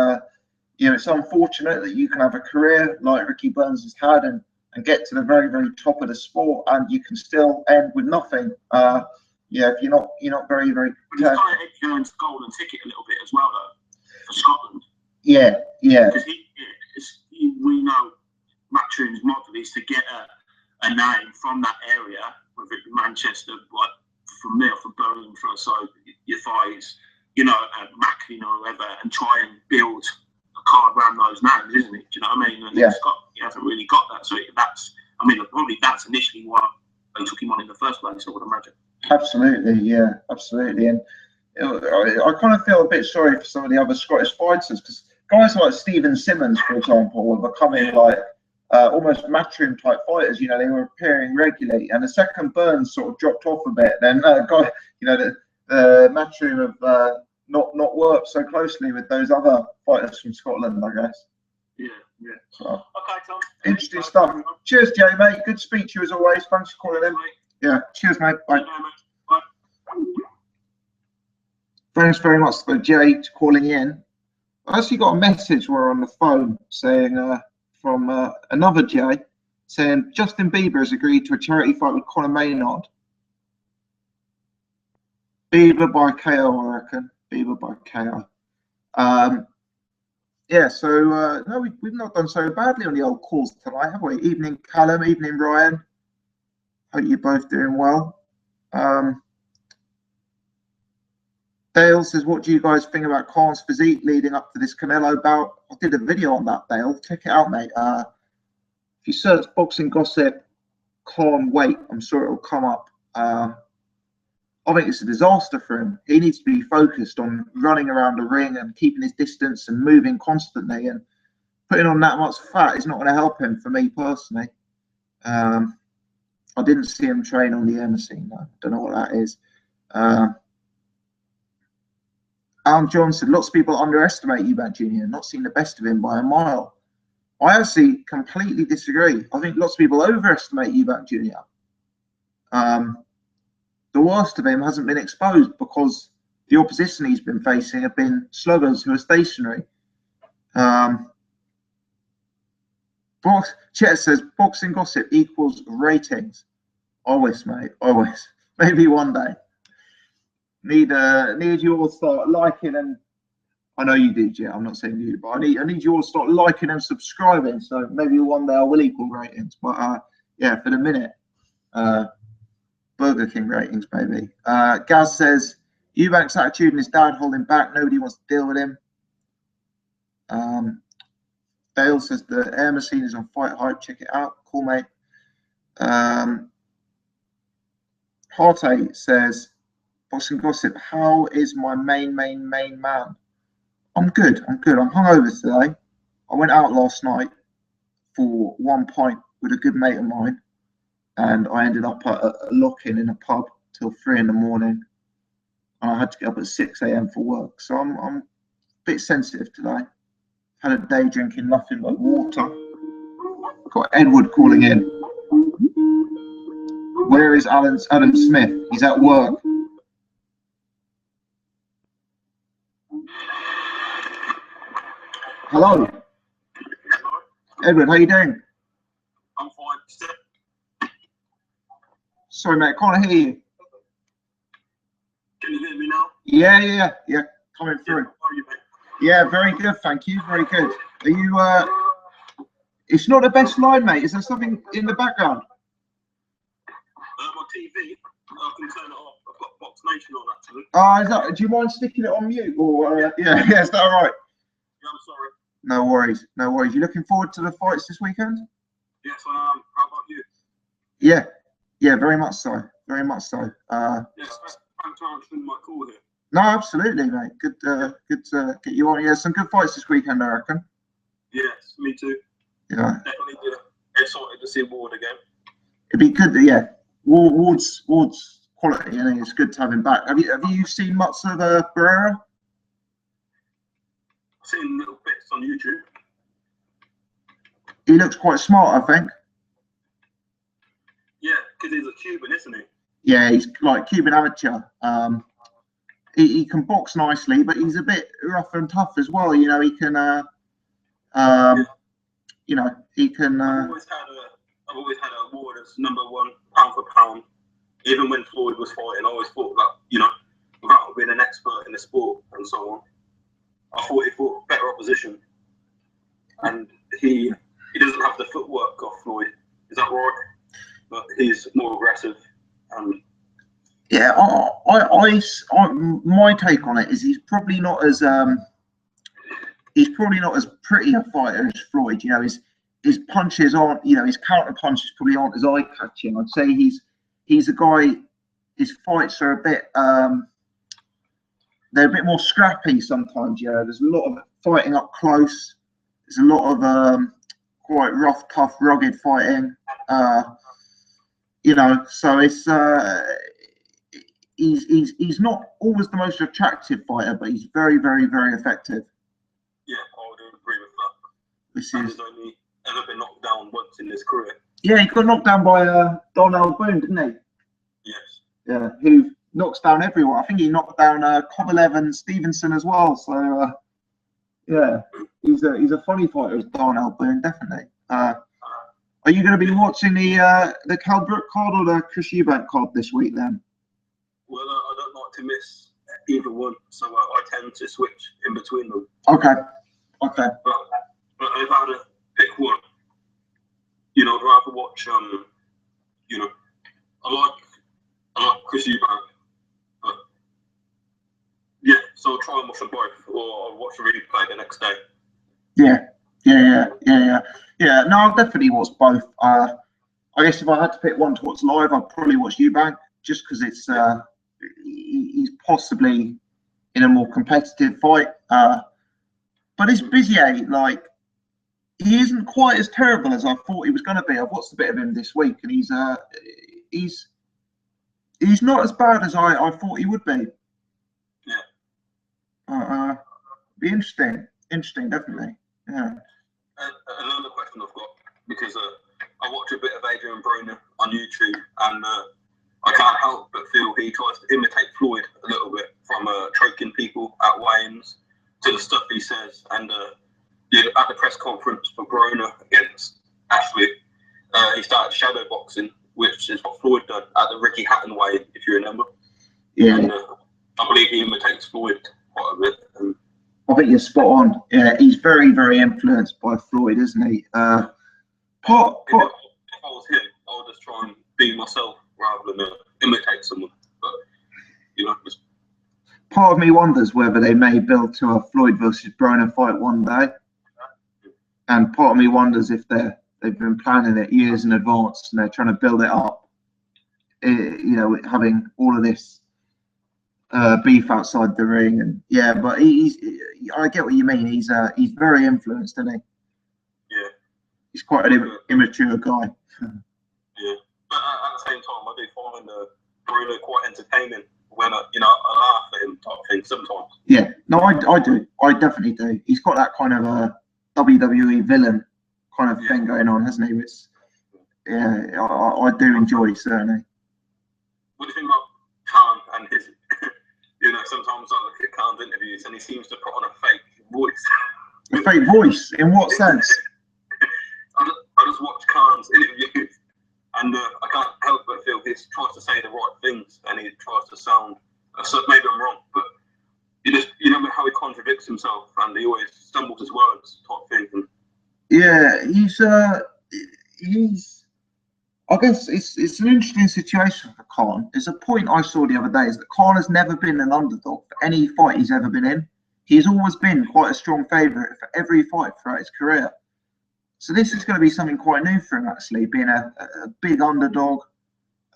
you know, it's unfortunate that you can have a career like Ricky Burns has had and get to the very, very top of the sport, and you can still end with nothing. Yeah, if you're not very, very. But he's kind of edged Burns' golden ticket a little bit as well, though, for Scotland. Yeah. Because we know Matchroom's model is to get a name from that area, whether it be Manchester, like from there, from Birmingham, so your Thighs, you know, Macklin or whoever, and try and build a card around those names, isn't it? Do you know what I mean? And he hasn't really got that. So probably that's initially why they took him on in the first place, I would imagine. Absolutely, yeah, absolutely. And I kind of feel a bit sorry for some of the other Scottish fighters, because guys like Stephen Simmons, for example, are becoming like almost Matchroom type fighters. You know, they were appearing regularly, and the second Burns sort of dropped off a bit, then you know, the Matchroom have not worked so closely with those other fighters from Scotland, I guess. Yeah. So, okay, Tom. interesting stuff. Cheers, Jay, mate. Good to speak to you as always. Thanks for calling in. Yeah, cheers, mate. Bye. Bye. Thanks very much for Jay calling in. I actually got a message while on the phone saying from another Jay saying Justin Bieber has agreed to a charity fight with Conor Maynard. Bieber by KO, I reckon. Bieber by KO. Yeah, so no, we've not done so badly on the old calls tonight, have we? Evening, Callum. Evening, Ryan. Hope you're both doing well. Dale says, what do you guys think about Khan's physique leading up to this Canelo bout? I did a video on that, Dale. Check it out, mate. If you search boxing gossip, Khan weight, I'm sure it'll come up. I think it's a disaster for him. He needs to be focused on running around the ring and keeping his distance and moving constantly. And putting on that much fat is not going to help him, for me personally. I didn't see him train on the Emerson, though. Don't know what that is. Alan John said, lots of people underestimate Eubank Jr., not seen the best of him by a mile. I actually completely disagree. I think lots of people overestimate Eubank Jr. The worst of him hasn't been exposed because the opposition he's been facing have been sluggers who are stationary. Chet says, boxing gossip equals ratings. Always, mate, always. Maybe one day. Need you all to start liking, and I know you did, yeah. I'm not saying you, but I need you all to start liking and subscribing. So maybe one day I will equal ratings. But yeah, for the minute, Burger King ratings, maybe. Gaz says Eubank's attitude and his dad holding back. Nobody wants to deal with him. Dale says the air machine is on Fight Hype. Check it out. Cool, mate. Haye says, boxing gossip, how is my main man? I'm good. I'm hungover today. I went out last night for 1 pint with a good mate of mine, and I ended up at a lock-in in a pub till 3 in the morning, and I had to get up at 6 a.m. for work. So I'm a bit sensitive today. Had a day drinking nothing but water. Got Edward calling in. Where is Adam Smith? He's at work. Hello. Edward, how you doing? I'm fine. Sorry, mate, I can't hear you. Can you hear me now? Yeah. Coming through. How are you, mate? Yeah, very good, thank you. Very good. Are you, it's not the best line, mate. Is there something in the background? My TV, I can turn it off. I've got box information on actually. Do you mind sticking it on mute? Or yeah, is that all right? Yeah, I'm sorry. No worries, no worries. You looking forward to the fights this weekend? Yes, I am. How about you? Yeah, very much so, very much so. Yeah, thanks for answering my call here. No, absolutely, mate. Good to get you on. Yeah, some good fights this weekend, I reckon. Yes, me too. Yeah, definitely excited to see Ward again. it'd be good. Yeah, Ward's quality, and it's good to have him back. Have you seen much of Barrera? I've seen little bits on YouTube. He looks quite smart, I think. Yeah, because he's a Cuban, isn't he? Yeah, he's like Cuban amateur. He can box nicely, but he's a bit rough and tough as well. You know, he can. You know, he can. I've always had a Ward as #1 pound for pound. Even when Floyd was fighting, I always thought that, you know, without being an expert in the sport and so on, I thought he fought better opposition. And he doesn't have the footwork of Floyd. Is that right? But he's more aggressive. Yeah, my take on it is he's probably not as pretty a fighter as Floyd. You know, his punches aren't, you know, his counter punches probably aren't as eye catching. I'd say he's a guy. His fights are a bit they're a bit more scrappy sometimes. You know, there's a lot of fighting up close. There's a lot of quite rough, tough, rugged fighting. You know, so it's he's not always the most attractive fighter, but he's very, very, very effective. Yeah, I would agree with that. He's only ever been knocked down once in his career. Yeah, he got knocked down by Boone, didn't he? Yes. Yeah, who knocks down everyone. I think he knocked down Kovalev and Stevenson as well. So yeah, he's a funny fighter, Darnell Boone, definitely. Are you going to be watching the Kell Brook card or the Chris Eubank card this week then? Well, I don't like to miss either one, so I tend to switch in between them. Okay. But if I had to pick one, you know, I'd rather watch. You know, I like Chris Eubank, but yeah, so I'll try and watch them both, or I'll watch the replay the next day. Yeah. No, I'll definitely watch both. I guess if I had to pick one to watch live, I'd probably watch Eubank, just because it's he's possibly in a more competitive fight. But it's Bizier, like, he isn't quite as terrible as I thought he was going to be. I've watched a bit of him this week, and he's not as bad as I thought he would be. Yeah. Be interesting, definitely. Yeah. Another question I've got, because I watch a bit of Adrian Browne on YouTube, and I can't help but feel he tries to imitate Floyd a little bit, from choking people at weigh-ins to the stuff he says. And at the press conference for Browne against Ashley, he started shadow boxing, which is what Floyd did at the Ricky Hatton weigh, if you remember. Yeah. And I believe he imitates Floyd quite a bit. I think you're spot on. Yeah, he's very, very influenced by Floyd, isn't he? If I was him, I would just try and be myself rather than imitate someone. But you know, part of me wonders whether they may build to a Floyd versus Browne fight one day, and part of me wonders if they've been planning it years in advance and they're trying to build it up. You know, having all of this beef outside the ring, and yeah, but I get what you mean. He's very influenced, isn't he? Yeah. He's quite an immature guy. Yeah, but at the same time, I do find Browne quite entertaining when I laugh at him type thing sometimes. Yeah, no, I do. I definitely do. He's got that kind of a WWE villain kind of thing going on, hasn't he? It's, yeah, I do enjoy, certainly. What do you think about Khan and his? You know, sometimes I look at Khan's interviews and he seems to put on a fake voice. A fake voice? In what sense? I just watch Khan's interviews, and I can't help but feel he tries to say the right things, and he tries to sound. So maybe I'm wrong, but you know how he contradicts himself, and he always stumbles his words type thing. Yeah, he's I guess it's an interesting situation for Khan. There's a point I saw the other day is that Khan has never been an underdog for any fight he's ever been in. He's always been quite a strong favourite for every fight throughout his career. So this is going to be something quite new for him, actually, being a big underdog.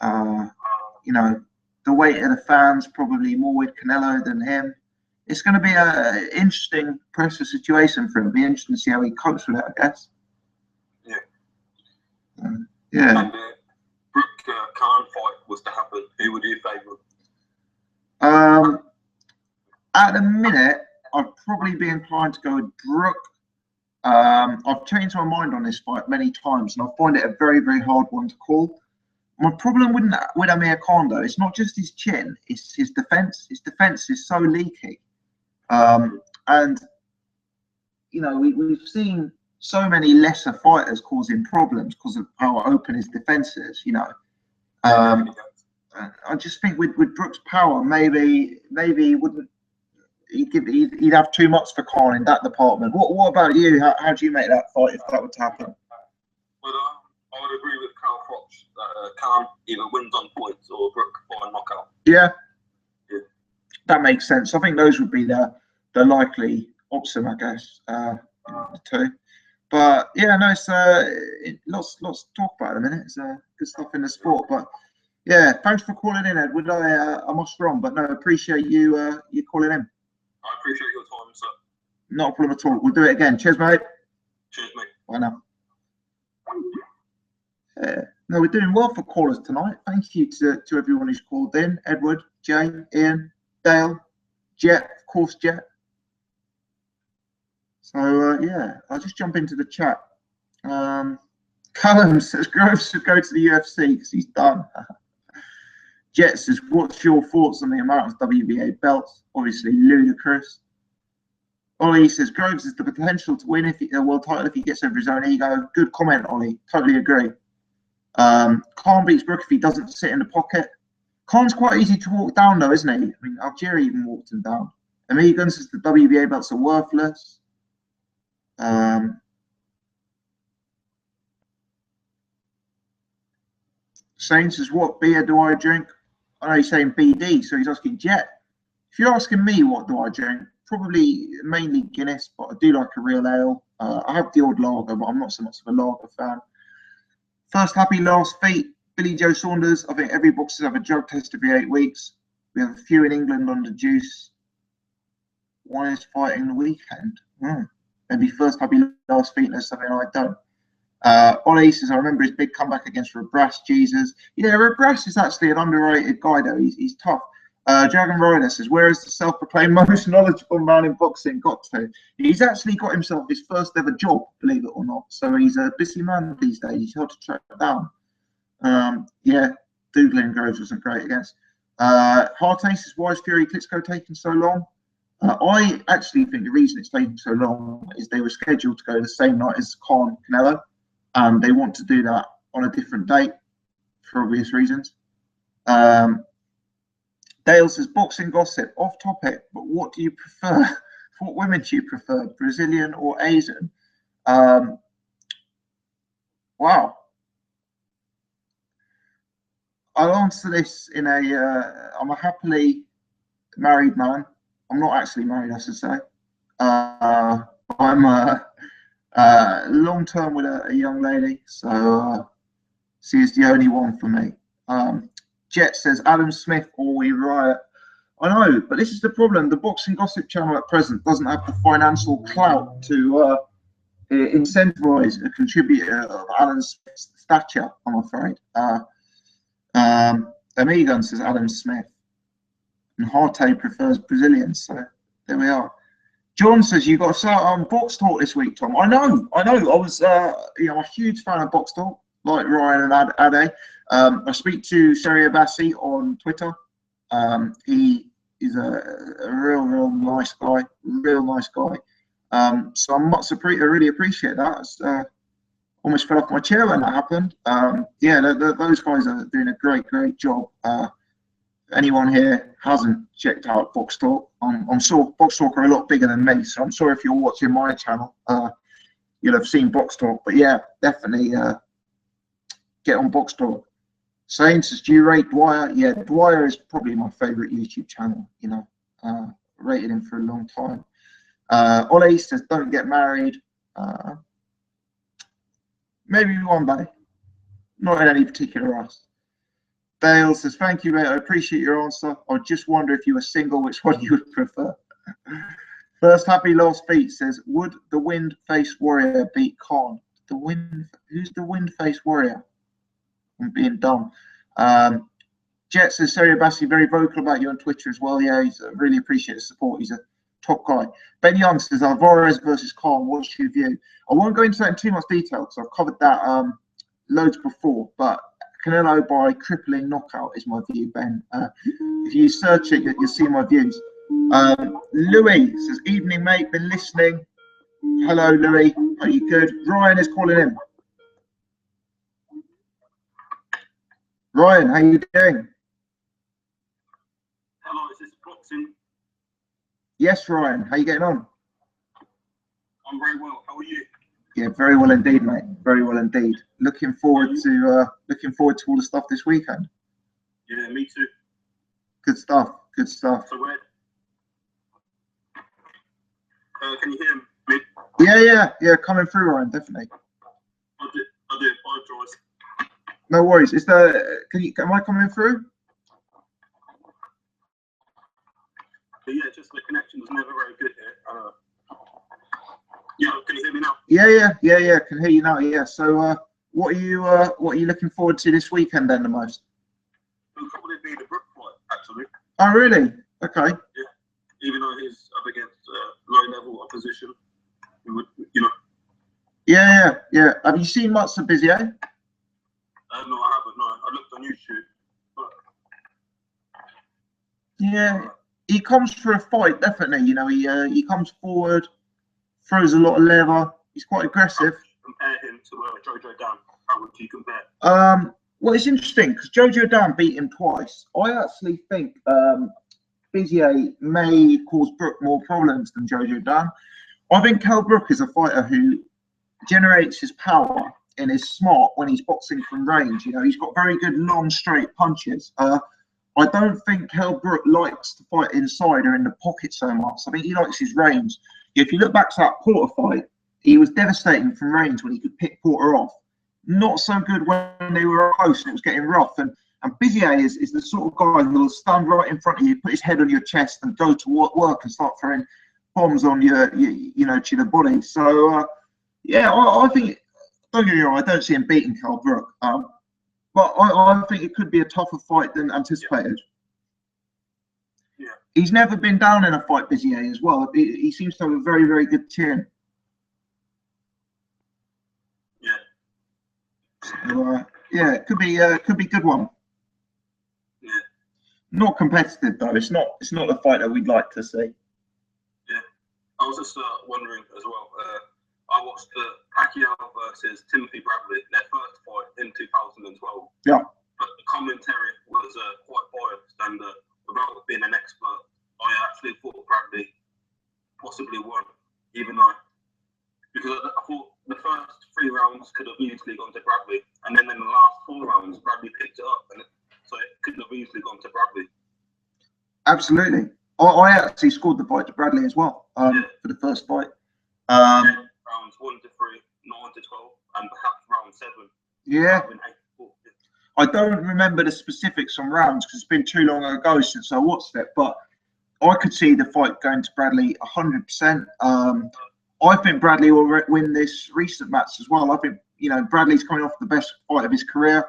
You know, the weight of the fans probably more with Canelo than him. It's going to be an interesting pressure situation for him. It'll be interesting to see how he copes with it, I guess. Yeah. Yeah. And Brook Khan fight was to happen. Who would you favour? At the minute, I'd probably be inclined to go with Brook. I've changed my mind on this fight many times, and I find it a very, very hard one to call. My problem with Amir Khan, though, it's not just his chin; it's his defense. His defense is so leaky, and you know we've seen so many lesser fighters causing problems because of how open his defense is. You know, I just think with Brook's power, maybe he wouldn't. He'd have too much for Khan in that department. What about you? How do you make that fight if that would happen? Well, I would agree with Carl Fox that Khan either wins on points or Brook by knockout. Yeah, yeah, that makes sense. I think those would be the likely option, I guess. The two, but yeah, no, it's lots to talk about in a minute. It's good stuff in the sport, but yeah, thanks for calling in, Edward. I must wrong, but no, appreciate you calling in. I appreciate your time, sir. Not a problem at all. We'll do it again. Cheers, mate. Cheers, mate. Bye now. No, we're doing well for callers tonight. Thank you to everyone who's called in. Edward, Jay, Ian, Dale, Jet, of course, Jet. So, yeah, I'll just jump into the chat. Callum says Groves should go to the UFC because he's done. Jet says, what's your thoughts on the amount of WBA belts? Obviously, ludicrous. Ollie says, Groves has the potential to win a world title if he gets over his own ego. Good comment, Ollie. Totally agree. Khan beats Brook if he doesn't sit in the pocket. Khan's quite easy to walk down, though, isn't he? I mean, Algeria even walked him down. Amigan says the WBA belts are worthless. Shane says, what beer do I drink? I know he's saying BD, so he's asking Jet. If you're asking me what do I drink, probably mainly Guinness, but I do like a real ale. I have the odd lager, but I'm not so much of a lager fan. First happy, last feat. Billy Joe Saunders. I think every boxer have a drug test every 8 weeks. We have a few in England on the juice. One is fighting the weekend. Maybe first happy, last feat. There's something I don't. Ollie says, I remember his big comeback against Rabras. Jesus. Yeah, Rabras is actually an underrated guy, though. He's tough. Dragon Rider says, where is the self-proclaimed most knowledgeable man in boxing got to? He's actually got himself his first ever job, believe it or not. So he's a busy man these days. He's hard to track down. Yeah, Douglas Groves wasn't great against. Harte says, why is Fury Klitschko taking so long? I actually think the reason it's taking so long is they were scheduled to go the same night as Khan Canelo. They want to do that on a different date for obvious reasons. Dale says, boxing gossip, off topic, but what do you prefer? What women do you prefer, Brazilian or Asian? Wow. I'll answer this in I'm a happily married man. I'm not actually married, I should say. I'm long term with a young lady, so she is the only one for me. Jet says, Adam Smith or we riot. I know, but this is the problem. The Boxing Gossip channel at present doesn't have the financial clout to incentivize a contributor of Alan Smith's stature, I'm afraid. Amigan says Adam Smith. And Harte prefers Brazilians, so there we are. John says, you got to start on Box Talk this week, Tom. I know. I was a huge fan of Box Talk, like Ryan and Ade. I speak to Seri Abassi on Twitter. He is a real nice guy, so I really appreciate that. I almost fell off my chair when that happened. Yeah, those guys are doing a great job. Anyone here hasn't checked out Box Talk, I'm sure Box Talk are a lot bigger than me, so I'm sure if you're watching my channel, you'll have seen Box Talk. But yeah, definitely get on Box Talk. Saint says, do you rate Dwyer? Yeah, Dwyer is probably my favourite YouTube channel, you know. Rated him for a long time. Ollie says, don't get married. Maybe one day. Not in any particular rush. Dale says, thank you, mate. I appreciate your answer. I just wonder if you were single, which one you would prefer. First Happy Last Beat says, would the Wind-Faced Warrior beat Khan? Who's the Wind-Faced Warrior? I'm being dumb. Jet says, Serio Bassi, very vocal about you on Twitter as well. Yeah, he's really appreciate the support. He's a top guy. Ben Young says, Alvarez versus Khan, what's your view? I won't go into that in too much detail because I've covered that loads before, but Canelo by crippling knockout is my view, Ben. If you search it, you'll see my views. Louis says, evening, mate, been listening. Hello, Louis. Are you good? Ryan is calling in. Ryan, how you doing? Hello, is this boxing? Yes, Ryan. How you getting on? I'm very well. How are you? Yeah, very well indeed, mate. Very well indeed. Looking forward to all the stuff this weekend. Yeah, me too. Good stuff. Good stuff. So where? Can you hear me? Yeah. Coming through, Ryan. Definitely. I do. Apologise. No worries. Is there? Am I coming through? But yeah, just the connection was never very good here. Yeah, can you hear me now? Yeah. Can hear you now. Yeah. So, what are you looking forward to this weekend then the most? It'll probably be the Brook fight, actually. Oh, really? Okay. Yeah. Even though he's up against low-level opposition, we would, you know. Yeah. Have you seen much of Bizier? No, I haven't. No, I looked on YouTube. But... Yeah, he comes for a fight, definitely. You know, he comes forward, throws a lot of leather. He's quite aggressive. Compare him to Jojo Dan. How would you compare? Well, it's interesting because Jojo Dan beat him twice. I actually think Bizier may cause Brook more problems than Jojo Dan. I think Kell Brook is a fighter who generates his power and is smart when he's boxing from range. You know, he's got very good long straight punches. I don't think Kell Brook likes to fight inside or in the pocket so much. I think he likes his range. If you look back to that Porter fight, he was devastating from range when he could pick Porter off. Not so good when they were close and it was getting rough. And Bizier is the sort of guy who will stand right in front of you, put his head on your chest and go to work and start throwing bombs on to the body. So, I think, don't get me wrong, I don't see him beating Kell Brook. But I think it could be a tougher fight than anticipated. Yeah. He's never been down in a fight, Bizier, as well. He seems to have a very, very good chin. Yeah. So, it could be a good one. Yeah. Not competitive though. It's not the fight that we'd like to see. Yeah. I was just wondering as well. I watched the Pacquiao versus Timothy Bradley, their first fight in 2012. Yeah. But the commentary was quite biased, and without being an expert, I actually thought Bradley possibly won, because I thought the first 3 rounds could have easily gone to Bradley, and then in the last 4 rounds, Bradley picked it up, and so it could have easily gone to Bradley. Absolutely. I actually scored the fight to Bradley as well for the first fight. Rounds 1 to 3, 9 to 12, and perhaps round 7. Yeah. I don't remember the specifics on rounds because it's been too long ago since I watched it, but I could see the fight going to Bradley 100%. I think Bradley will win this recent match as well. I think, Bradley's coming off the best fight of his career.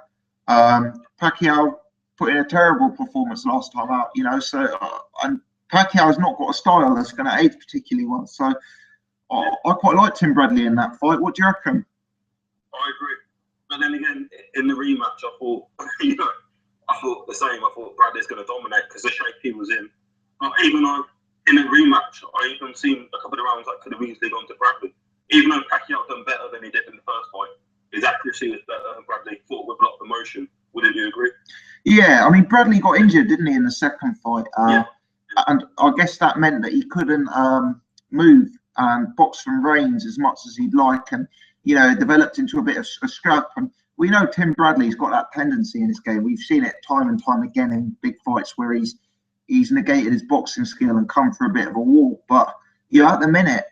Pacquiao put in a terrible performance last time out, and Pacquiao's not got a style that's going to age particularly well. So I quite liked Tim Bradley in that fight. What do you reckon? I agree. But then again, in the rematch, I thought, I thought the same. I thought Bradley's going to dominate because the shape he was in. But even though in the rematch, I even seen a couple of rounds that could have easily gone to Bradley. Even though Pacquiao done better than he did in the first fight, his accuracy was better and Bradley fought with a lot of emotion. Wouldn't you agree? Yeah, I mean, Bradley got injured, didn't he, in the second fight? Yeah. And I guess that meant that he couldn't move and box from range as much as he'd like, and developed into a bit of a scrap. And we know Tim Bradley's got that tendency in his game. We've seen it time and time again in big fights where he's negated his boxing skill and come for a bit of a walk. But at the minute,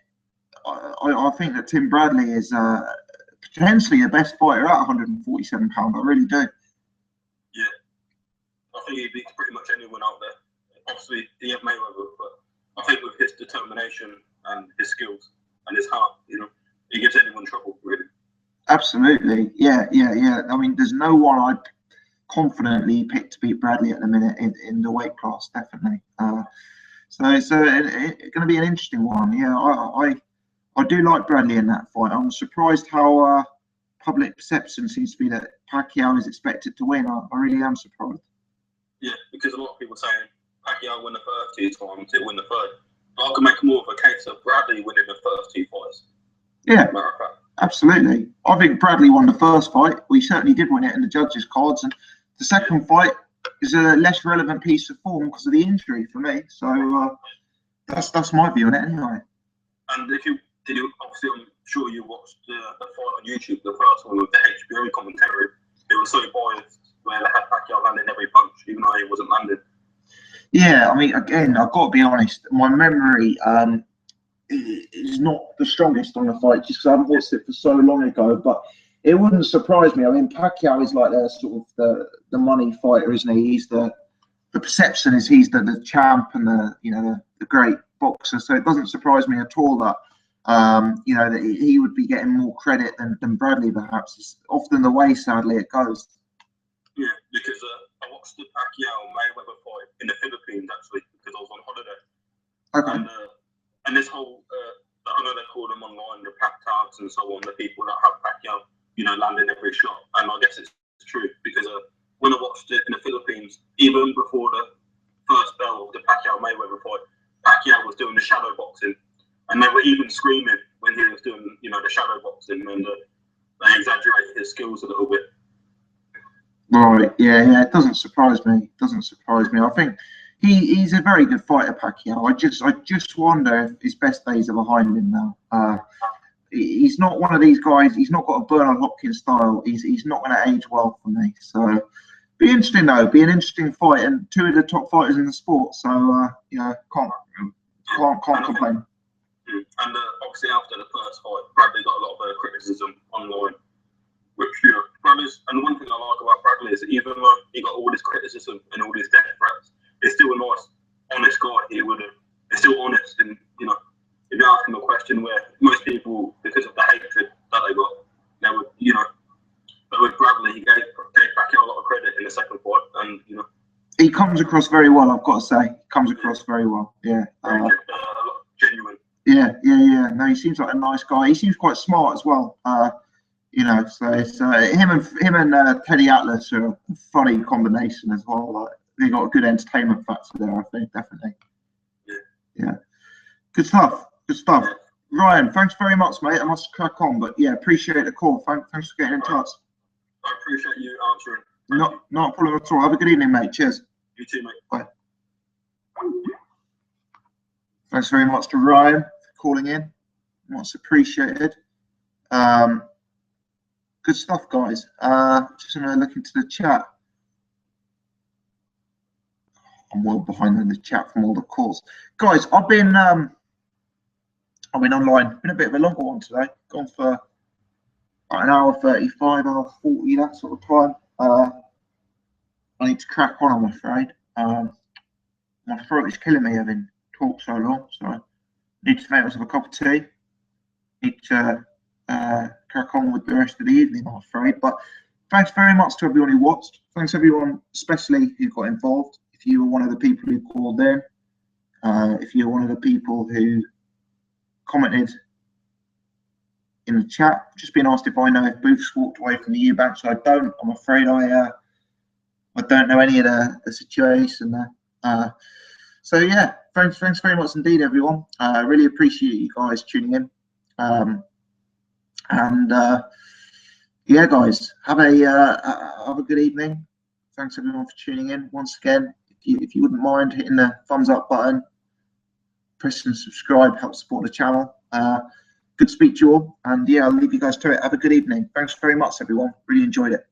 I think that Tim Bradley is potentially the best fighter at 147 pounds. I really do. Yeah, I think he beats pretty much anyone out there. Obviously, he had Mayweather, but I think with his determination and his skills and his heart, he gives anyone trouble, really. Absolutely, yeah. I mean, there's no one I'd confidently pick to beat Bradley at the minute in the weight class, definitely. So it's going to be an interesting one. Yeah, I do like Bradley in that fight. I'm surprised how public perception seems to be that Pacquiao is expected to win. I really am surprised. Yeah, because a lot of people saying Pacquiao win the first 2 times, he'll win the third. But I can make more of a case of Bradley winning the first 2 fights. Yeah, absolutely. I think Bradley won the first fight. We certainly did win it in the judges' cards, and the second fight is a less relevant piece of form because of the injury for me. So that's my view on it anyway. And if you obviously, I'm sure you watched the fight on YouTube, the first one with the HBO commentary. It was so biased where they had Pacquiao landing every punch, even though he wasn't landing. Yeah, I mean, again, I've got to be honest. My memory is not the strongest on the fight, just because I haven't watched it for so long ago. But it wouldn't surprise me. I mean, Pacquiao is like sort of the money fighter, isn't he? He's the perception is he's the champ and the great boxer. So it doesn't surprise me at all that that he would be getting more credit than Bradley. Perhaps it's often the way, sadly, it goes. Yeah, because I watched the Pacquiao Mayweather fight in the Philippines actually because I was on holiday. Okay. And this whole I know they call them online the pack tards and so on, the people that have Pacquiao, landing every shot. And I guess it's true because when I watched it in the Philippines, even before the first bell of the Pacquiao Mayweather fight, Pacquiao was doing the shadow boxing, and they were even screaming when he was doing the shadow boxing, and they exaggerated his skills a little bit. Right, yeah, it doesn't surprise me. I think he's a very good fighter, Pacquiao. I just wonder if his best days are behind him now. He's not one of these guys. He's not got a Bernard Hopkins style. He's not going to age well for me. So be interesting though. Be an interesting fight, and 2 of the top fighters in the sport. So can't complain. And obviously after the first fight, Bradley got a lot of criticism online. Which, Bradley's, and the one thing I like about Bradley is that even though he got all this criticism and all these death threats, he's still a nice, honest guy. He's still honest, and if you ask him a question where most people, because of the hatred that they got, they would, but with Bradley, he gave Pacquiao a lot of credit in the second fight, and he comes across very well. I've got to say, comes across very well. Yeah, genuine. Yeah. No, he seems like a nice guy. He seems quite smart as well. So it's him and Teddy Atlas are a funny combination as well. Like they got a good entertainment factor there, I think, definitely. Yeah. Good stuff. Ryan, thanks very much, mate. I must crack on, but yeah, appreciate the call. Thanks for getting in touch. I appreciate you answering. Not a problem at all. Have a good evening, mate. Cheers. You too, mate. Bye. Thanks very much to Ryan for calling in. Much appreciated. Good stuff, guys. Just going to look into the chat. I'm well behind in the chat from all the calls. Guys, I've been online. Been a bit of a longer one today. Gone for about an hour 35, hour 40, that sort of time. I need to crack on, I'm afraid. My throat is killing me having talked so long, so I need to make myself a cup of tea. Need to crack on with the rest of the evening, I'm afraid. But thanks very much to everyone who watched. Thanks everyone, especially who got involved. If you were one of the people who called in, if you're one of the people who commented in the chat, just been asked if I know if Booth's walked away from the Eubank. So I don't. I'm afraid I don't know any of the situation there. So yeah, thanks very much indeed, everyone. I really appreciate you guys tuning in. Yeah, guys, have a good evening. Thanks everyone for tuning in once again. If you wouldn't mind hitting the thumbs up button, press and subscribe, help support the channel. good to speak to you all. And yeah, I'll leave you guys to it. Have a good evening. Thanks very much, everyone. Really enjoyed it.